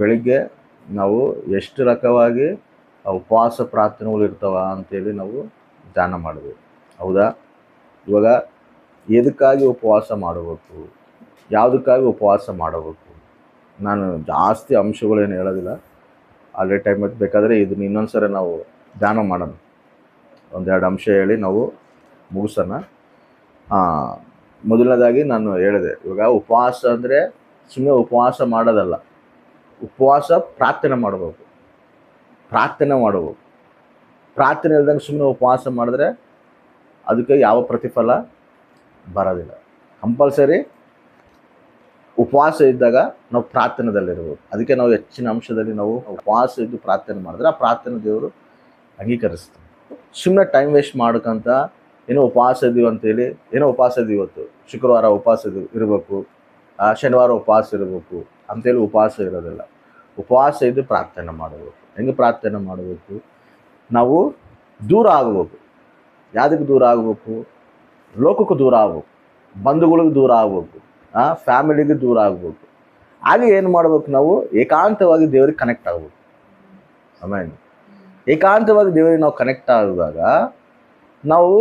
ಬೆಳಿಗ್ಗೆ ನಾವು ಎಷ್ಟು ರಕವಾಗಿ ಉಪವಾಸ ಪ್ರಾರ್ಥನೆಗಳು ಇರ್ತಾವ ಅಂತೇಳಿ ನಾವು ಧ್ಯಾನ ಮಾಡಬೇಕು. ಹೌದಾ? ಇವಾಗ ಎದಕ್ಕಾಗಿ ಉಪವಾಸ ಮಾಡಬೇಕು, ಯಾವುದಕ್ಕಾಗಿ ಉಪವಾಸ ಮಾಡಬೇಕು, ನಾನು ಜಾಸ್ತಿ ಅಂಶಗಳೇನು ಹೇಳೋದಿಲ್ಲ. ಆಲ್ರೆಡಿ ಟೈಮ್ ಬೇಕಾದರೆ ಇದನ್ನ ಇನ್ನೊಂದು ಸರಿ ನಾವು ಧ್ಯಾನ ಮಾಡೋಣ. ಒಂದೆರಡು ಅಂಶ ಹೇಳಿ ನಾವು ಮುಗಿಸೋಣ. ಮೊದಲನೇದಾಗಿ ನಾನು ಹೇಳಿದೆ, ಇವಾಗ ಉಪವಾಸ ಅಂದರೆ ಸುಮ್ಮನೆ ಉಪವಾಸ ಮಾಡೋದಲ್ಲ, ಉಪವಾಸ ಪ್ರಾರ್ಥನೆ ಮಾಡಬೇಕು. ಪ್ರಾರ್ಥನೆ ಇಲ್ದಂಗೆ ಸುಮ್ಮನೆ ಉಪವಾಸ ಮಾಡಿದ್ರೆ ಅದಕ್ಕೆ ಯಾವ ಪ್ರತಿಫಲ ಬರೋದಿಲ್ಲ. ಕಂಪಲ್ಸರಿ ಉಪವಾಸ ಇದ್ದಾಗ ನಾವು ಪ್ರಾರ್ಥನೆದಲ್ಲಿರ್ಬೇಕು. ಅದಕ್ಕೆ ನಾವು ಹೆಚ್ಚಿನ ಅಂಶದಲ್ಲಿ ನಾವು ಉಪವಾಸ ಇದ್ದು ಪ್ರಾರ್ಥನೆ ಮಾಡಿದ್ರೆ ಆ ಪ್ರಾರ್ಥನೆ ದೇವರು ಅಂಗೀಕರಿಸ್ತಾರೆ. ಸುಮ್ಮನೆ ಟೈಮ್ ವೇಸ್ಟ್ ಮಾಡ್ಕೊಂತ ಏನೋ ಉಪವಾಸ ಇದ್ದೀವಿ ಅಂತೇಳಿ, ಏನೋ ಉಪವಾಸ ಇದ್ದೀವಿ, ಇವತ್ತು ಶುಕ್ರವಾರ ಉಪವಾಸ ಇರಬೇಕು, ಶನಿವಾರ ಉಪವಾಸ ಇರಬೇಕು ಅಂತೇಳಿ ಉಪವಾಸ ಇರೋದಿಲ್ಲ. ಉಪವಾಸ ಇದ್ದು ಪ್ರಾರ್ಥನೆ ಮಾಡಬೇಕು. ಹೆಂಗೆ ಪ್ರಾರ್ಥನೆ ಮಾಡಬೇಕು? ನಾವು ದೂರ ಆಗಬೇಕು. ಯಾವುದಕ್ಕೆ ದೂರ ಆಗಬೇಕು? ಲೋಕಕ್ಕೂ ದೂರ ಆಗ್ಬೇಕು, ಬಂಧುಗಳಿಗೆ ದೂರ ಆಗ್ಬೇಕು, ಫ್ಯಾಮಿಲಿಗೆ ದೂರ ಆಗ್ಬೇಕು. ಹಾಗೆ ಏನು ಮಾಡ್ಬೇಕು? ನಾವು ಏಕಾಂತವಾಗಿ ದೇವರಿಗೆ ಕನೆಕ್ಟ್ ಆಗ್ಬೇಕು. ಆಮೇಲೆ ಏಕಾಂತವಾಗಿ ದೇವರಿಗೆ ನಾವು ಕನೆಕ್ಟ್ ಆದಾಗ ನಾವು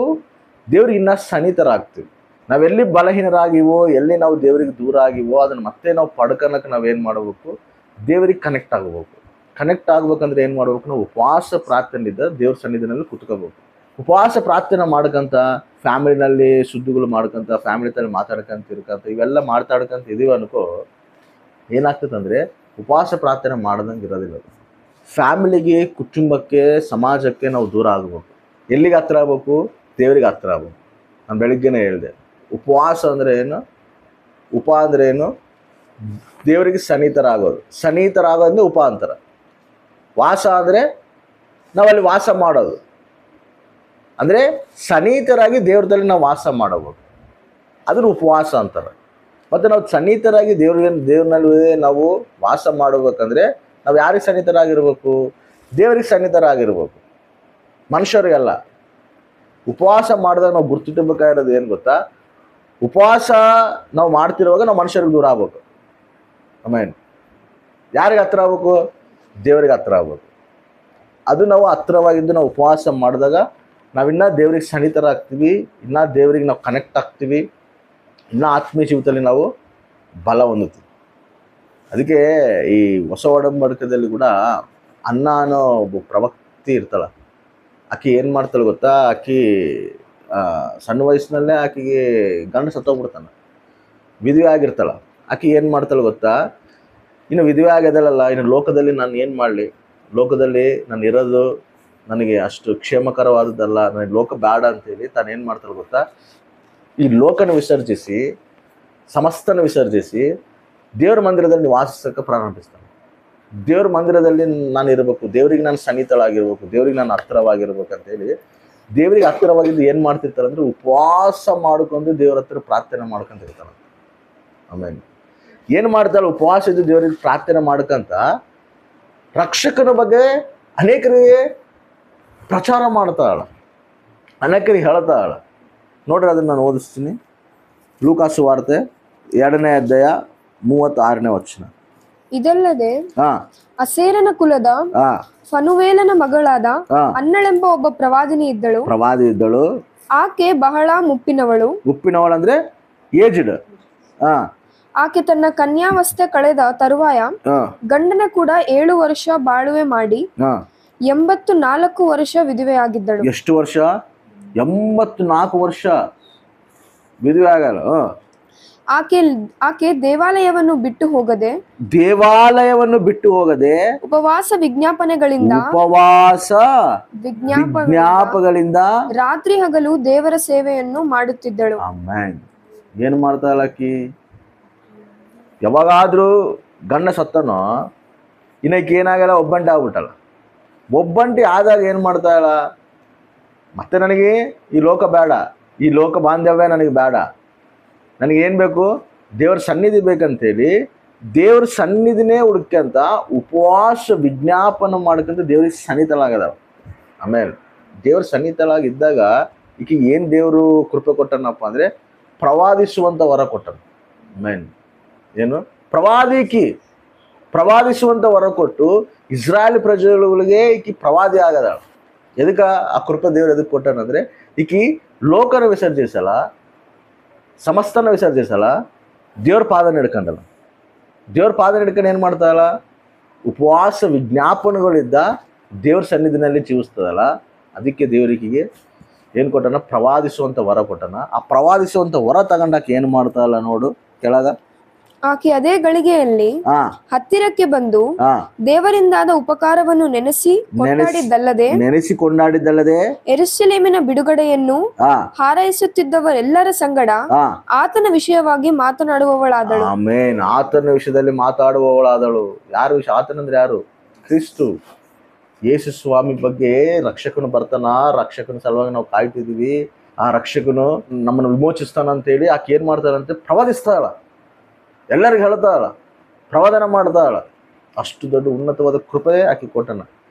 ದೇವ್ರಿಗೆ ಇನ್ನೂ ಸನ್ನಿಹಿತರಾಗ್ತೀವಿ. ನಾವೆಲ್ಲಿ ಬಲಹೀನರಾಗಿವೋ, ಎಲ್ಲಿ ನಾವು ದೇವರಿಗೆ ದೂರ ಆಗಿವೋ ಅದನ್ನು ಮತ್ತೆ ನಾವು ಪಡ್ಕೊಳಕ್ಕೆ ನಾವೇನು ಮಾಡಬೇಕು? ದೇವರಿಗೆ ಕನೆಕ್ಟ್ ಆಗಬೇಕು. ಕನೆಕ್ಟ್ ಆಗ್ಬೇಕಂದ್ರೆ ಏನು ಮಾಡ್ಬೇಕು? ನಾವು ಉಪವಾಸ ಪ್ರಾರ್ಥನೆಯಿಂದ ದೇವ್ರ ಸನ್ನಿಧಿನಲ್ಲಿ ಕುತ್ಕೋಬೇಕು. ಉಪವಾಸ ಪ್ರಾರ್ಥನೆ ಮಾಡ್ಕೊಂತ ಫ್ಯಾಮಿಲಿನಲ್ಲಿ ಸುದ್ದಿಗಳು ಮಾಡ್ಕೊಂತ, ಫ್ಯಾಮಿಲಿ ತರ ಮಾತಾಡ್ಕೊಂತ ಇವೆಲ್ಲ ಮಾತಾಡ್ಕೊಂತ ಇದೀವಿ ಅನ್ಕೋ, ಏನಾಗ್ತದಂದರೆ ಉಪವಾಸ ಪ್ರಾರ್ಥನೆ ಮಾಡ್ದಂಗೆ ಇರೋದಿಲ್ಲ. ಫ್ಯಾಮಿಲಿಗೆ, ಕುಟುಂಬಕ್ಕೆ, ಸಮಾಜಕ್ಕೆ ನಾವು ದೂರ ಆಗಬೇಕು. ಎಲ್ಲಿಗೆ ಹತ್ರ ಆಗ್ಬೇಕು? ದೇವರಿಗೆ ಹತ್ರ ಆಗ್ಬೇಕು. ನಾನು ಬೆಳಿಗ್ಗೆನೇ ಹೇಳಿದೆ, ಉಪವಾಸ ಅಂದರೆ ಏನು? ಅಂದರೆ ಏನು? ದೇವರಿಗೆ ಸನ್ನಿಹಿತರಾಗೋದ್ರೆ ಉಪಾಂತರ. ವಾಸ ಅಂದರೆ ನಾವಲ್ಲಿ ವಾಸ ಮಾಡೋದು, ಅಂದರೆ ಸನ್ನಿಹಿತರಾಗಿ ದೇವ್ರದಲ್ಲಿ ನಾವು ವಾಸ ಮಾಡಬೇಕು, ಅದನ್ನು ಉಪವಾಸ ಅಂತಾರೆ. ಮತ್ತು ನಾವು ಸನ್ನಿಹಿತರಾಗಿ ದೇವ್ರನಲ್ಲಿ ನಾವು ವಾಸ ಮಾಡಬೇಕಂದ್ರೆ ನಾವು ಯಾರಿಗೆ ಸನ್ನಿಹಿತರಾಗಿರ್ಬೇಕು? ದೇವರಿಗೆ ಸನ್ನಿಹಿತರಾಗಿರ್ಬೇಕು, ಮನುಷ್ಯರಿಗೆಲ್ಲ. ಉಪವಾಸ ಮಾಡಿದಾಗ ನಾವು ಗುರ್ತಿಟ್ಟಬೇಕಾಗಿರೋದು ಏನು ಗೊತ್ತಾ? ಉಪವಾಸ ನಾವು ಮಾಡ್ತಿರುವಾಗ ನಾವು ಮನುಷ್ಯರಿಗೆ ದೂರ ಆಗ್ಬೇಕು. ಆಮೇಲೆ ಯಾರಿಗೆ ಹತ್ರ ಆಗ್ಬೇಕು? ದೇವರಿಗೆ ಹತ್ರ ಆಗ್ಬೇಕು. ಅದು ನಾವು ಹತ್ರವಾಗಿದ್ದು ನಾವು ಉಪವಾಸ ಮಾಡಿದಾಗ ನಾವಿನ್ನ ದೇವ್ರಿಗೆ ಸನ್ನಿಹಿತರಾಗ್ತೀವಿ, ಇನ್ನೂ ದೇವ್ರಿಗೆ ನಾವು ಕನೆಕ್ಟ್ ಆಗ್ತೀವಿ, ಇನ್ನೂ ಆತ್ಮೀಯ ಜೀವಿತದಲ್ಲಿ ನಾವು ಬಲ ಹೊಂದುತ್ತೀವಿ. ಅದಕ್ಕೆ ಈ ಹೊಸ ಒಡಂಬಡಿಕೆಯಲ್ಲಿ ಕೂಡ ಅನ್ನ ಅನ್ನೋ ಒಬ್ಬ ಪ್ರವಕ್ತಿ ಇರ್ತಾಳೆ. ಆಕೆ ಏನು ಮಾಡ್ತಾಳೆ ಗೊತ್ತಾ? ಆಕೆ ಸಣ್ಣ ವಯಸ್ಸಿನಲ್ಲೇ ಆಕೆಗೆ ಗಂಡ ಸತ್ತೋಗ್ಬಿಡ್ತಾನೆ, ವಿಧವೆ ಆಗಿರ್ತಾಳೆ. ಆಕೆ ಏನು ಮಾಡ್ತಾಳೆ ಗೊತ್ತಾ? ಇನ್ನು ವಿಧವೆ ಆಗ್ಯದಲ್ಲ, ಇನ್ನು ಲೋಕದಲ್ಲಿ ನಾನು ಏನು ಮಾಡಲಿ? ಲೋಕದಲ್ಲಿ ನಾನು ಇರೋದು ನನಗೆ ಅಷ್ಟು ಕ್ಷೇಮಕರವಾದದ್ದಲ್ಲ, ನನಗೆ ಲೋಕ ಬೇಡ ಅಂತೇಳಿ ತಾನು ಏನು ಮಾಡ್ತಾಳೆ ಗೊತ್ತಾ? ಈ ಲೋಕನ ವಿಸರ್ಜಿಸಿ, ಸಮಸ್ತನ ವಿಸರ್ಜಿಸಿ ದೇವ್ರ ಮಂದಿರದಲ್ಲಿ ವಾಸಿಸೋಕ್ಕೆ ಪ್ರಾರಂಭಿಸ್ತಾನೆ. ದೇವ್ರ ಮಂದಿರದಲ್ಲಿ ನಾನು ಇರಬೇಕು, ದೇವ್ರಿಗೆ ನಾನು ಸನ್ನಿಹಿತಳಾಗಿರ್ಬೇಕು, ದೇವ್ರಿಗೆ ನಾನು ಹತ್ತಿರವಾಗಿರ್ಬೇಕು ಅಂತೇಳಿ ದೇವ್ರಿಗೆ ಹತ್ತಿರವಾಗಿದ್ದು ಏನು ಮಾಡ್ತಿರ್ತಾರೆ ಅಂದರೆ ಉಪವಾಸ ಮಾಡ್ಕೊಂಡು ದೇವ್ರ ಹತ್ರ ಪ್ರಾರ್ಥನೆ ಮಾಡ್ಕೊಂತಿರ್ತಾನೆ. ಆಮೇಲೆ ಏನು ಮಾಡ್ತಾಳೆ? ಉಪವಾಸ ಇದ್ದು ದೇವರಿಗೆ ಪ್ರಾರ್ಥನೆ ಮಾಡ್ಕೊಂತ ರಕ್ಷಕನ ಬಗ್ಗೆ ಅನೇಕರಿಗೆ ಪ್ರಚಾರ ಮಾಡ್ತಾಳ, ಅನೇಕರಿಗೆ ಹೇಳ್ತಾಳ. ನೋಡ್ರಿ, ಅದನ್ನು ನಾನು ಓದಿಸ್ತೀನಿ. ಲೂಕಾ ಸುವಾರ್ತೆ 2ನೇ ಅಧ್ಯಾಯ 36ನೇ ವಚನ. ಇದಲ್ಲದೆ ಅಸೇರನ ಕುಲದ ಫನುವೇಲನ ಮಗಳಾದ ಅನ್ನಳೆಂಬ ಒಬ್ಬ ಪ್ರವಾದಿನಿ ಇದ್ದಳು. ಆಕೆ ಬಹಳ ಮುಪ್ಪಿನವಳು ಅಂದ್ರೆ ಏಜ್ಡ್. ಆಕೆ ತನ್ನ ಕನ್ಯಾವಸ್ಥೆ ಕಳೆದ ತರುವಾಯ ಗಂಡನ ಕೂಡ 7 ವರ್ಷ ಬಾಳುವೆ ಮಾಡಿ 84 ವರ್ಷ ವಿಧವೆಯಾಗಿದ್ದಳು. ಎಷ್ಟು ವರ್ಷ? 84 ವರ್ಷ ವಿಧವೆ ಆಗಲ್ಲ. ಆಕೆ ದೇವಾಲಯವನ್ನು ಬಿಟ್ಟು ಹೋಗದೆ ಉಪವಾಸ ವಿಜ್ಞಾಪನೆಗಳಿಂದ ರಾತ್ರಿ ಹಗಲು ದೇವರ ಸೇವೆಯನ್ನು ಮಾಡುತ್ತಿದ್ದಳು. ಆಮೆನ್. ಏನು ಮಾಡ್ತಾಳ ಆಕಿ? ಯಾವಾಗಾದ್ರೂ ಗಂಡ ಸತ್ತನೋ ಇನ್ನಕ್ಕೆ ಏನಾಗಲ್ಲ, ಒಬ್ಬಂಟಿ ಆಗ್ಬಿಟ್ಟಲ್ಲ. ಒಬ್ಬಂಟಿ ಆದಾಗ ಏನು ಮಾಡ್ತಾಳ? ಮತ್ತೆ ನನಗೆ ಈ ಲೋಕ ಬೇಡ, ಈ ಲೋಕ ಬಾಂಧವ್ಯ ನನಗೆ ಬೇಡ, ನನಗೇನು ಬೇಕು? ದೇವ್ರ ಸನ್ನಿಧಿ ಬೇಕಂತೇಳಿ ದೇವ್ರ ಸನ್ನಿಧಿನೇ ಹುಡುಕ್ಯಂತ ಉಪವಾಸ ವಿಜ್ಞಾಪನೆ ಮಾಡ್ಕೊಂತ ದೇವ್ರಿಗೆ ಸನ್ನಿಹಿತಳಾಗದವ. ಆಮೇಲೆ ದೇವ್ರ ಸನ್ನಿಹಿತಳಾಗಿದ್ದಾಗ ಈಕೆ ಏನು ದೇವರು ಕೃಪೆ ಕೊಟ್ಟನಪ್ಪ ಅಂದರೆ ಪ್ರವಾದಿಸುವಂಥ ವರ ಕೊಟ್ಟನು. ಆಮೇಲೆ ಏನು? ಪ್ರವಾದಿಸುವಂತ ವರ ಕೊಟ್ಟು ಇಸ್ರಾಯೇಲ್ ಪ್ರಜೆಗಳಿಗೆ ಈಕಿ ಪ್ರವಾದಿ ಆಗದ. ಎದಕ್ಕ ಆ ಕೃಪೆ ದೇವ್ರು ಎದಕ್ಕೆ ಕೊಟ್ಟನಂದ್ರೆ ಈಕಿ ಲೋಕನ ವಿಸರ್ಜಿಸಲ್ಲ, ಸಮಸ್ತನ ವಿಸರ್ಜಿಸಲ್ಲ, ದೇವ್ರ ಪಾದ ನಡ್ಕೊಂಡಲ್ಲ. ದೇವ್ರ ಪಾದ ನಡ್ಕೊಂಡು ಏನು ಮಾಡ್ತಾಳಲ್ಲ, ಉಪವಾಸ ವಿಜ್ಞಾಪನೆಗಳಿದ್ದ ದೇವ್ರ ಸನ್ನಿಧಿನಲ್ಲಿ ಜೀವಿಸ್ತದಲ್ಲ. ಅದಕ್ಕೆ ದೇವರಿಕಿಗೆ ಏನು ಕೊಟ್ಟನ, ಪ್ರವಾದಿಸುವಂಥ ವರ ಕೊಟ್ಟನ. ಆ ಪ್ರವಾದಿಸುವಂಥ ವರ ತಗೊಂಡಾಕ ಏನು ಮಾಡ್ತಾಳಲ್ಲ ನೋಡು ಕೆಳಗ. ಆಕೆ ಅದೇ ಗಳಿಗೆಯಲ್ಲಿ ಹಾ ಹತ್ತಿರಕ್ಕೆ ಬಂದು ಹಾ ದೇವರಿಂದಾದ ಉಪಕಾರವನ್ನು ನೆನೆಸಿ ಕೊಂಡಾಡಿದ್ದಲ್ಲದೆ ನೆನೆಸಿ ಕೊಂಡಾಡಿದ್ದಲ್ಲದೆ ಯೆರೂಸಲೇಮಿನ ಬಿಡುಗಡೆಯನ್ನು ಹಾ ಹಾರೈಸುತ್ತಿದ್ದವರೆಲ್ಲರ ಸಂಗಡ ಹಾ ಆತನ ವಿಷಯವಾಗಿ ಮಾತನಾಡುವವಳಾದಳು. ಆಮೇನ್. ಆತನ ವಿಷಯದಲ್ಲಿ ಮಾತಾಡುವವಳಾದಳು. ಯಾರು ವಿಷಯ? ಆತನಂದ್ರೆ ಯಾರು? ಕ್ರಿಸ್ತು ಯೇಸು ಸ್ವಾಮಿ ಬಗ್ಗೆ. ರಕ್ಷಕನು ಬರ್ತಾನ, ರಕ್ಷಕನ ಸಲುವಾಗಿ ನಾವು ಕಾಯ್ತಿದೀವಿ, ಆ ರಕ್ಷಕನು ನಮ್ಮನ್ನು ವಿಮೋಚಿಸ್ತಾನ ಅಂತೇಳಿ ಆಕೆ ಏನ್ ಮಾಡ್ತಾಳಂತೆ, ಪ್ರವಾದಿಸ್ತಾಳ, ಎಲ್ಲರಿಗೂ ಹೇಳ್ತಾಳ, ಪ್ರವಾದನ ಮಾಡ್ತಾಳ. ಅಷ್ಟು ದೊಡ್ಡ ಉನ್ನತವಾದ ಕೃಪೆ ಆಕೆ ಕೊಟ್ಟನ.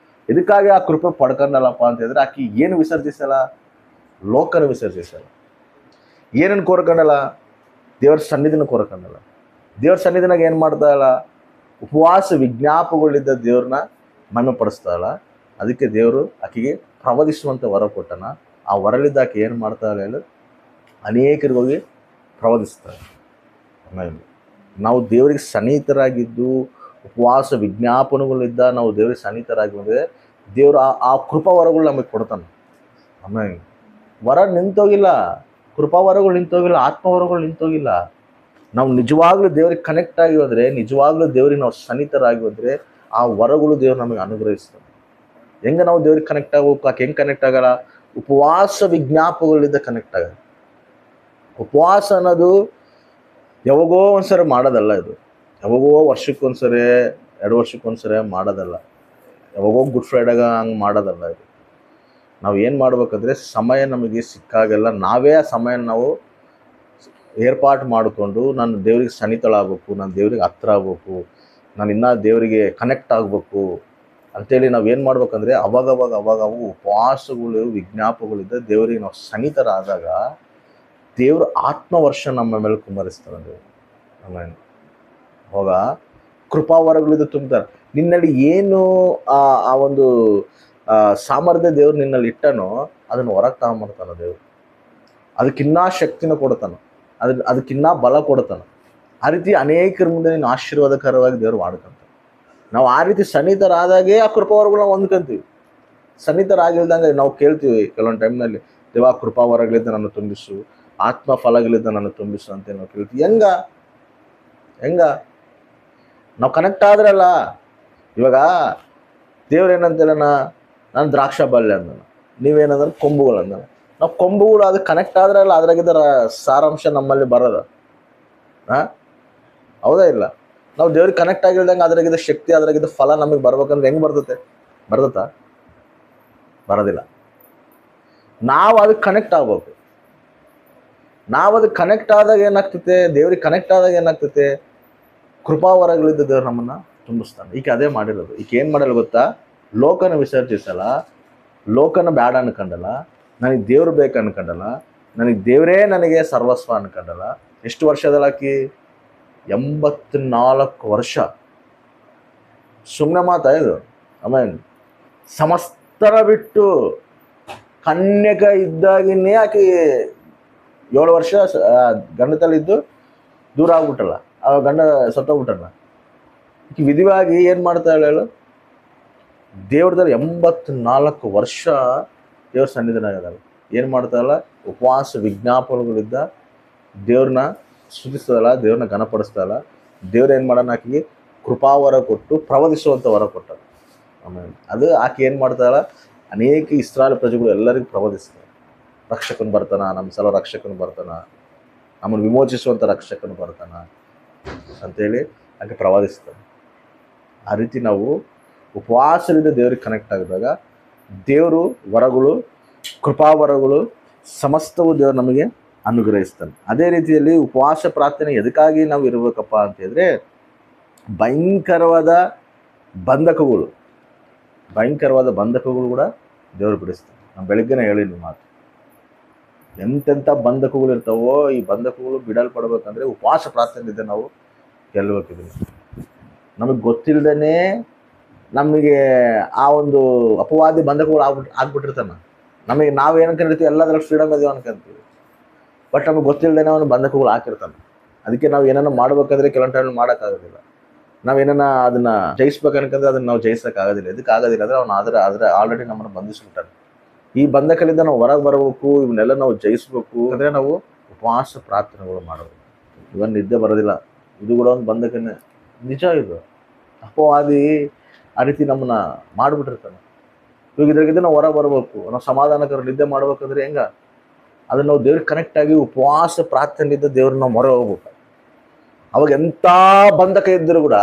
ಇದಕ್ಕಾಗಿ ಆ ಕೃಪೆ ಪಡ್ಕೊಂಡಲ್ಲಪ್ಪ ಅಂತ ಹೇಳಿದ್ರೆ ಆಕೆ ಏನು ವಿಸರ್ಜಿಸಲ್ಲ, ಲೋಕನ ವಿಸರ್ಜಿಸಲ್ಲ. ಏನನ್ನು ಕೋರ್ಕೊಂಡಲ್ಲ, ದೇವ್ರ ಸನ್ನಿಧಿನ ಕೋರ್ಕೊಂಡಲ್ಲ. ದೇವ್ರ ಸನ್ನಿಧಿನಾಗ ಏನು ಮಾಡ್ತಾಳ, ಉಪವಾಸ ವಿಜ್ಞಾಪಗಳಿದ್ದ ದೇವ್ರನ್ನ ಮಹಿಮೆ ಪಡಿಸ್ತಾಳ. ಅದಕ್ಕೆ ದೇವರು ಆಕೆಗೆ ಪ್ರವಾದಿಸುವಂಥ ವರ ಕೊಟ್ಟನ. ಆ ವರಲಿದ್ದ ಆಕೆ ಏನು ಮಾಡ್ತಾಳೆ ಹೇಳಿ, ಅನೇಕರಿಗೆ ಹೋಗಿ ಪ್ರವಾದಿಸ್ತಾಳೆ. ಆಮೇಲೆ ನಾವು ದೇವರಿಗೆ ಸನ್ನಿಹಿತರಾಗಿದ್ದು ಉಪವಾಸ ವಿಜ್ಞಾಪನೆಗಳಿದ್ದ ನಾವು ದೇವರಿಗೆ ಸನ್ನಿಹಿತರಾಗಿ ಬಂದರೆ ದೇವರು ಆ ಕೃಪಾ ವರಗಳು ನಮಗೆ ಕೊಡ್ತಾನೆ. ಆಮೇಲೆ ವರ ನಿಂತೋಗಿಲ್ಲ, ಕೃಪಾ ವರಗಳು ನಿಂತೋಗಿಲ್ಲ, ಆತ್ಮವರಗಳು ನಿಂತೋಗಿಲ್ಲ. ನಾವು ನಿಜವಾಗ್ಲೂ ದೇವ್ರಿಗೆ ಕನೆಕ್ಟ್ ಆಗಿ ಹೋದರೆ, ನಿಜವಾಗ್ಲೂ ದೇವ್ರಿಗೆ ನಾವು ಸನ್ನಿಹಿತರಾಗಿ ಹೋದರೆ ಆ ವರಗಳು ದೇವ್ರು ನಮಗೆ ಅನುಗ್ರಹಿಸ್ತಾನೆ. ಹೆಂಗೆ ನಾವು ದೇವ್ರಿಗೆ ಕನೆಕ್ಟ್ ಆಗಬೇಕು? ಆಕೆ ಹೆಂಗೆ ಕನೆಕ್ಟ್ ಆಗಲ್ಲ? ಉಪವಾಸ ವಿಜ್ಞಾಪಗಳಿಂದ ಕನೆಕ್ಟ್ ಆಗಲ್ಲ. ಉಪವಾಸ ಅನ್ನೋದು ಯಾವಾಗೋ ಒಂದ್ಸರಿ ಮಾಡೋದಲ್ಲ. ಇದು ಯಾವಾಗೋ ವರ್ಷಕ್ಕೊಂದ್ಸರಿ, 2 ವರ್ಷಕ್ಕೊಂದ್ಸರಿ ಮಾಡೋದಲ್ಲ. ಯಾವಾಗೋ ಗುಡ್ ಫ್ರೈಡಾಗ ಹಂಗೆ ಮಾಡೋದಲ್ಲ. ಇದು ನಾವು ಏನು ಮಾಡ್ಬೇಕಂದ್ರೆ, ಸಮಯ ನಮಗೆ ಸಿಕ್ಕಾಗೆಲ್ಲ ನಾವೇ ಆ ಸಮಯ ನಾವು ಏರ್ಪಾಟ್ ಮಾಡಿಕೊಂಡು, ನಾನು ದೇವ್ರಿಗೆ ಸನ್ನಿಹಿತಳಾಗಬೇಕು, ನಾನು ದೇವ್ರಿಗೆ ಹತ್ರ ಆಗ್ಬೇಕು, ನಾನು ಇನ್ನೂ ದೇವರಿಗೆ ಕನೆಕ್ಟ್ ಆಗಬೇಕು ಅಂತೇಳಿ ನಾವು ಏನು ಮಾಡ್ಬೇಕಂದ್ರೆ ಅವಾಗ ಉಪವಾಸಗಳು ವಿಜ್ಞಾಪಗಳಿದ್ದ ದೇವರಿಗೆ ನಾವು ಸನ್ನಿಹಿತರಾದಾಗ ದೇವ್ರ ಆತ್ಮವರ್ಷ ನಮ್ಮ ಮೇಲೆ ಕುಮ್ಮರಿಸ್ತಾರೆ. ದೇವರು ಆಮೇಲೆ ಅವಾಗ ಕೃಪಾವರಗಳಿಂದ ತುಂಬ್ತಾರೆ. ನಿನ್ನಲ್ಲಿ ಏನು ಆ ಒಂದು ಸಾಮರ್ಥ್ಯ ದೇವ್ರು ನಿನ್ನಲ್ಲಿ ಇಟ್ಟನೋ ಅದನ್ನು ಹೊರಗೆ ತಗೊಂಬರ್ತಾನೆ ದೇವ್ರು. ಅದಕ್ಕಿನ್ನ ಶಕ್ತಿನ ಕೊಡ್ತಾನೆ, ಅದಕ್ಕಿನ್ನ ಬಲ ಕೊಡ್ತಾನೆ. ಆ ರೀತಿ ಅನೇಕರ ಮುಂದೆ ನೀನು ಆಶೀರ್ವಾದಕರವಾಗಿ ದೇವ್ರು ಮಾಡ್ಕೊಂತ. ನಾವು ಆ ರೀತಿ ಸನ್ನಿಹಿತರಾದಾಗೆ ಆ ಕೃಪಾವರಗಳು ನಾವು ಹೊಂದ್ಕೊಂತೀವಿ. ಸನ್ನಿಹಿತರಾಗಿಲ್ದಂಗೆ ನಾವು ಕೇಳ್ತೀವಿ ಕೆಲವೊಂದು ಟೈಮ್ನಲ್ಲಿ, ದೇವ ಕೃಪಾವರಗಳಿಂದ ನಾನು ತುಂಬಿಸು, ಆತ್ಮ ಫಲಗಳಿಂದ ನಾನು ತುಂಬಿಸು ಅಂತ ನಾವು ಕೇಳ್ತೀವಿ. ಹೆಂಗ ನಾವು ಕನೆಕ್ಟ್ ಆದ್ರಲ್ಲ. ಇವಾಗ ದೇವ್ರೇನಂತೇಳ, ನಾನು ದ್ರಾಕ್ಷ ಬಲ್ಲೆ ಅಂದ, ನೀವೇನಂದ್ರೆ ಕೊಂಬುಗಳು ಅಂದ. ನಾವು ಕೊಂಬುಗಳು ಅದಕ್ಕೆ ಕನೆಕ್ಟ್ ಆದ್ರಲ್ಲ, ಅದ್ರಾಗಿದ್ದ ಸಾರಾಂಶ ನಮ್ಮಲ್ಲಿ ಬರೋದ. ಹೌದಾ ಇಲ್ಲ? ನಾವು ದೇವ್ರಿಗೆ ಕನೆಕ್ಟ್ ಆಗಿಲ್ದಂಗೆ ಅದ್ರಾಗಿದ್ದ ಶಕ್ತಿ, ಅದ್ರಾಗಿದ್ದ ಫಲ ನಮಗೆ ಬರ್ಬೇಕಂದ್ರೆ ಹೆಂಗೆ ಬರ್ತತಾ? ಬರೋದಿಲ್ಲ. ನಾವು ಅದಕ್ಕೆ ಕನೆಕ್ಟ್ ಆಗ್ಬೇಕು. ನಾವು ಅದಕ್ಕೆ ಕನೆಕ್ಟ್ ಆದಾಗ ಏನಾಗ್ತೈತೆ, ದೇವ್ರಿಗೆ ಕನೆಕ್ಟ್ ಆದಾಗ ಏನಾಗ್ತೈತೆ, ಕೃಪಾವರಗಳಿದ್ದ ದೇವ್ರು ನಮ್ಮನ್ನ ತುಂಬಿಸ್ತಾನೆ. ಈಕೆ ಅದೇ ಮಾಡಿರೋದು. ಈಕೆ ಏನು ಮಾಡಲ್ಲ ಗೊತ್ತಾ? ಲೋಕನ ವಿಸರ್ಜಿಸಲ್ಲ, ಲೋಕನ ಬ್ಯಾಡ ಅನ್ಕೊಂಡಲ್ಲ, ನನಗೆ ದೇವ್ರು ಬೇಕು ಅನ್ಕೊಂಡಲ್ಲ, ನನಗೆ ದೇವರೇ ನನಗೆ ಸರ್ವಸ್ವ ಅನ್ಕೊಂಡಲ್ಲ. ಎಷ್ಟು ವರ್ಷದಲ್ಲಿ ಆಕಿ? 84 ವರ್ಷ. ಸುಮ್ಮನೆ ಮಾತಾ ಇದು? ಆಮೇಲೆ ಸಮಸ್ತರ ಬಿಟ್ಟು ಕನ್ಯಕ ಇದ್ದಾಗಿನೇ ಆಕಿ 7 ವರ್ಷ ಗಂಡತಲ್ಲಿದ್ದು ದೂರ ಆಗ್ಬಿಟ್ಟಲ್ಲ, ಆ ಗಂಡ ಸತ್ತೋಗ್ಬಿಟ್ಟಲ್ಲ. ಆಕಿ ವಿಧಿವಾಗಿ ಏನು ಮಾಡ್ತಾಳೆ ಹೇಳು? ದೇವ್ರದಲ್ಲಿ 84 ವರ್ಷ ದೇವ್ರ ಸನ್ನಿಧಾನದಲ್ಲಿ ಏನು ಮಾಡ್ತಾಳಲ್ಲ? ಉಪವಾಸ ವಿಜ್ಞಾಪನೆಗಳಿದ್ದ ದೇವ್ರನ್ನ ಸ್ತುತಿಸ್ತದಲ್ಲ, ದೇವ್ರನ್ನ ಘನಪಡಿಸ್ತಲ್ಲ. ದೇವ್ರು ಏನು ಮಾಡೋಣ, ಆಕೆಗೆ ಕೃಪಾವರ ಕೊಟ್ಟು ಪ್ರವಾದಿಸುವಂಥ ವರ ಕೊಟ್ಟ. ಆಮೇಲೆ ಅದು ಆಕೆ ಏನು ಮಾಡ್ತಾಳ? ಅನೇಕ ಇಸ್ರಾಯೇಲ್ ಪ್ರಜೆಗಳು ಎಲ್ಲರಿಗೂ ಪ್ರವಾದಿಸ್ತಾರೆ. ರಕ್ಷಕನು ಬರ್ತಾನ, ನಮ್ಮ ಸಲ ರಕ್ಷಕನು ಬರ್ತಾನ, ನಮ್ಮನ್ನು ವಿಮೋಚಿಸುವಂಥ ರಕ್ಷಕನು ಬರ್ತಾನ ಅಂತೇಳಿ ಆಕೆ ಪ್ರವಾದಿಸ್ತಾರೆ. ಆ ರೀತಿ ನಾವು ಉಪವಾಸದಿಂದ ದೇವ್ರಿಗೆ ಕನೆಕ್ಟ್ ಆಗಿದಾಗ ದೇವರು ವರಗಳು, ಕೃಪಾವರಗಳು ಸಮಸ್ತವು ದೇವರು ನಮಗೆ ಅನುಗ್ರಹಿಸ್ತಾನೆ. ಅದೇ ರೀತಿಯಲ್ಲಿ ಉಪವಾಸ ಪ್ರಾರ್ಥನೆ ಎದಕ್ಕಾಗಿ ನಾವು ಇರಬೇಕಪ್ಪ ಅಂತ ಹೇಳಿದ್ರೆ, ಭಯಂಕರವಾದ ಬಂಧಕಗಳು ಕೂಡ ದೇವರು ಬಿಡಿಸ್ತಾನೆ. ನಾನು ಬೆಳಗ್ಗೆನೇ ಹೇಳಿನಿ ಮಾತು. ಎಂತೆಂಥ ಬಂಧಕಗಳು ಇರ್ತಾವೋ, ಈ ಬಂಧಕಗಳು ಬಿಡಲ್ಪಡ್ಬೇಕಂದ್ರೆ ಉಪವಾಸ ಪ್ರಾರ್ಥನೆಯಿಂದ ನಾವು ಗೆಲ್ಲಬೇಕಿದ್ವಿ. ನಮಗೆ ಗೊತ್ತಿಲ್ಲದೇ ನಮಗೆ ಆ ಒಂದು ಅಪವಾದಿ ಬಂಧಕಗಳು ಆಗ್ಬಿಟ್ಟಿರ್ತಾನೆ. ನಮಗೆ ನಾವು ಏನು ಅನ್ಕೊಂಡಿರ್ತೀವಿ ಎಲ್ಲದರಲ್ಲಿ ಫ್ರೀಡಮ್ ಇದೀವಿ ಅನ್ಕೊಂತೀವಿ, ಬಟ್ ನಮಗೆ ಗೊತ್ತಿಲ್ಲದೇ ಅವನು ಬಂಧಕಗಳು ಹಾಕಿರ್ತಾನೆ. ಅದಕ್ಕೆ ನಾವು ಏನನ್ನ ಮಾಡ್ಬೇಕಾದ್ರೆ ಕೆಲವೊಂದು ಟೈಮ್ ಮಾಡೋಕ್ಕಾಗೋದಿಲ್ಲ. ನಾವೇನ ಅದನ್ನ ಜಯಿಸ್ಬೇಕನ್ಕಂದ್ರೆ ಅದನ್ನ ನಾವು ಜಯಿಸೋಕ್ಕಾಗೋದಿಲ್ಲ. ಇದಕ್ಕೆ ಆಗೋದಿಲ್ಲ ಅಂದರೆ ಅವನು ಆದರೆ ಆಲ್ರೆಡಿ ನಮ್ಮನ್ನು ಬಂಧಿಸ್ಬಿಟ್ಟಾನೆ. ಈ ಬಂಧಕದಿಂದ ನಾವು ಹೊರಗೆ ಬರಬೇಕು, ಇವನ್ನೆಲ್ಲ ನಾವು ಜಯಿಸ್ಬೇಕು ಅಂದರೆ ನಾವು ಉಪವಾಸ ಪ್ರಾರ್ಥನೆಗಳು ಮಾಡಬೇಕು. ಇವನ್ ನಿದ್ದೆ ಬರೋದಿಲ್ಲ, ಇದು ಕೂಡ ಒಂದು ಬಂಧಕನೇ. ನಿಜ ಇದು. ಅಪವಾದಿ ಆ ರೀತಿ ನಮ್ಮನ್ನ ಮಾಡಿಬಿಟ್ಟಿರ್ತಾನೆ. ಇವಾಗ ಇದ್ರಾಗಿದ್ದ ನಾವು ಹೊರಗೆ ಬರಬೇಕು, ನಾವು ಸಮಾಧಾನಕರ ನಿದ್ದೆ ಮಾಡ್ಬೇಕಂದ್ರೆ ಹೆಂಗ? ಅದನ್ನು ನಾವು ದೇವ್ರಿಗೆ ಕನೆಕ್ಟ್ ಆಗಿ ಉಪವಾಸ ಪ್ರಾರ್ಥನೆಯಿಂದ ದೇವ್ರನ್ನ ನಾವು ಮೊರೆ ಹೋಗ್ಬೇಕು. ಅವಾಗ ಎಂಥ ಬಂಧಕ ಇದ್ದರೂ ಕೂಡ,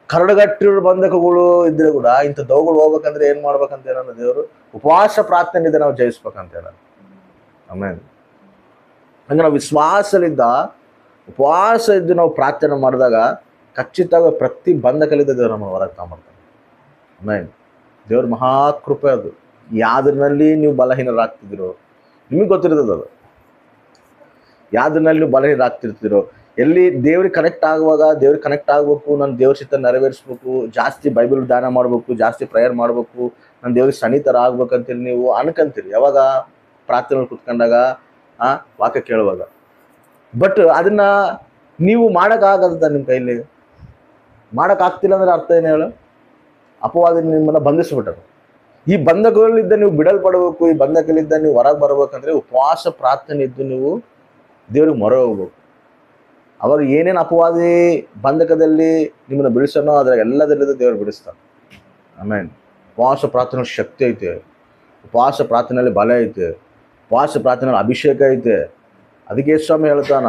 ಕರಡುಗಟ್ಟಿರೋ ಬಂಧಕಗಳು ಇದ್ರೂ ಕೂಡ ಇಂಥ ದೌಗಳು ಹೋಗ್ಬೇಕಂದ್ರೆ ಏನು ಮಾಡ್ಬೇಕಂತ ಹೇಳೋಣ, ದೇವರು ಉಪವಾಸ ಪ್ರಾರ್ಥನೆಯಿಂದ ನಾವು ಜಯಿಸ್ಬೇಕಂತ ಹೇಳೋಣ. ಆಮೇಲೆ ಹಂಗೆ ನಾವು ವಿಶ್ವಾಸದಿಂದ ಉಪವಾಸ ಇದ್ದು ನಾವು ಪ್ರಾರ್ಥನೆ ಮಾಡಿದಾಗ ಖಚಿತವಾಗಿ ಪ್ರತಿ ಬಂಧಕಲಿದ್ದ ದೇವ್ರು ನಮ್ಮ ಹೊರಗೆ ತಗೊಂಬರ್ತಾನೆ. ಆಮೇಲೆ ದೇವ್ರ ಮಹಾಕೃಪೆ ಅದು. ಯಾವ್ದ್ರಲ್ಲಿ ನೀವು ಬಲಹೀನರಾಗ್ತಿದ್ದೀರೋ ನಿಮಗೆ ಗೊತ್ತಿರ್ತದೆ ಅದು. ಯಾವ್ದ್ರಲ್ಲಿ ನೀವು ಬಲಹೀನರಾಗ್ತಿರ್ತೀರೋ, ಎಲ್ಲಿ ದೇವ್ರಿಗೆ ಕನೆಕ್ಟ್ ಆಗುವಾಗ ದೇವ್ರಿಗೆ ಕನೆಕ್ಟ್ ಆಗಬೇಕು, ನಾನು ದೇವ್ರ ಚಿತ್ತ ನೆರವೇರಿಸ್ಬೇಕು, ಜಾಸ್ತಿ ಬೈಬಲ್ ದಾನ ಮಾಡಬೇಕು, ಜಾಸ್ತಿ ಪ್ರೇಯರ್ ಮಾಡಬೇಕು, ನಾನು ದೇವ್ರಿಗೆ ಸನ್ನಿಹಿತರ ಆಗ್ಬೇಕಂತೇಳಿ ನೀವು ಅನ್ಕಂತೀರಿ. ಯಾವಾಗ? ಪ್ರಾರ್ಥನೆ ಕುತ್ಕೊಂಡಾಗ, ವಾಕ್ಯ ಕೇಳುವಾಗ. ಬಟ್ ಅದನ್ನ ನೀವು ಮಾಡೋಕ್ಕಾಗದ, ನಿಮ್ಮ ಕೈಲಿ ಮಾಡೋಕ್ಕಾಗ್ತಿಲ್ಲ ಅಂದ್ರೆ ಅರ್ಥ ಏನು ಹೇಳು? ಅಪವಾದ ನಿಮ್ಮನ್ನು ಬಂಧಿಸ್ಬಿಟ್ಟರು. ಈ ಬಂಧಕಗಳಿಂದ ನೀವು ಬಿಡಲ್ಪಡಬೇಕು. ಈ ಬಂಧಕಗಳಿಂದ ನೀವು ಹೊರಗೆ ಬರಬೇಕಂದ್ರೆ ಉಪವಾಸ ಪ್ರಾರ್ಥನೆ ಇದ್ದು ನೀವು ದೇವ್ರಿಗೆ ಮೊರೆ ಹೋಗ್ಬೇಕು. ಅವಾಗ ಏನೇನು ಅಪವಾದಿ ಬಂಧಕದಲ್ಲಿ ನಿಮ್ಮನ್ನು ಬಿಡಿಸೋನೋ ಅದರ ಎಲ್ಲದರಿಂದ ದೇವರು ಬಿಡಿಸ್ತಾನೆ. ಆಮೇಲೆ ಉಪವಾಸ ಪ್ರಾರ್ಥನೆ ಶಕ್ತಿ ಐತೆ, ಉಪವಾಸ ಪ್ರಾರ್ಥನೆಯಲ್ಲಿ ಬಲ ಐತೆ, ಉಪವಾಸ ಪ್ರಾರ್ಥನೆಯಲ್ಲಿ ಅಭಿಷೇಕ ಐತೆ. ಅದಕ್ಕೆ ಸ್ವಾಮಿ ಹೇಳ್ತಾನ,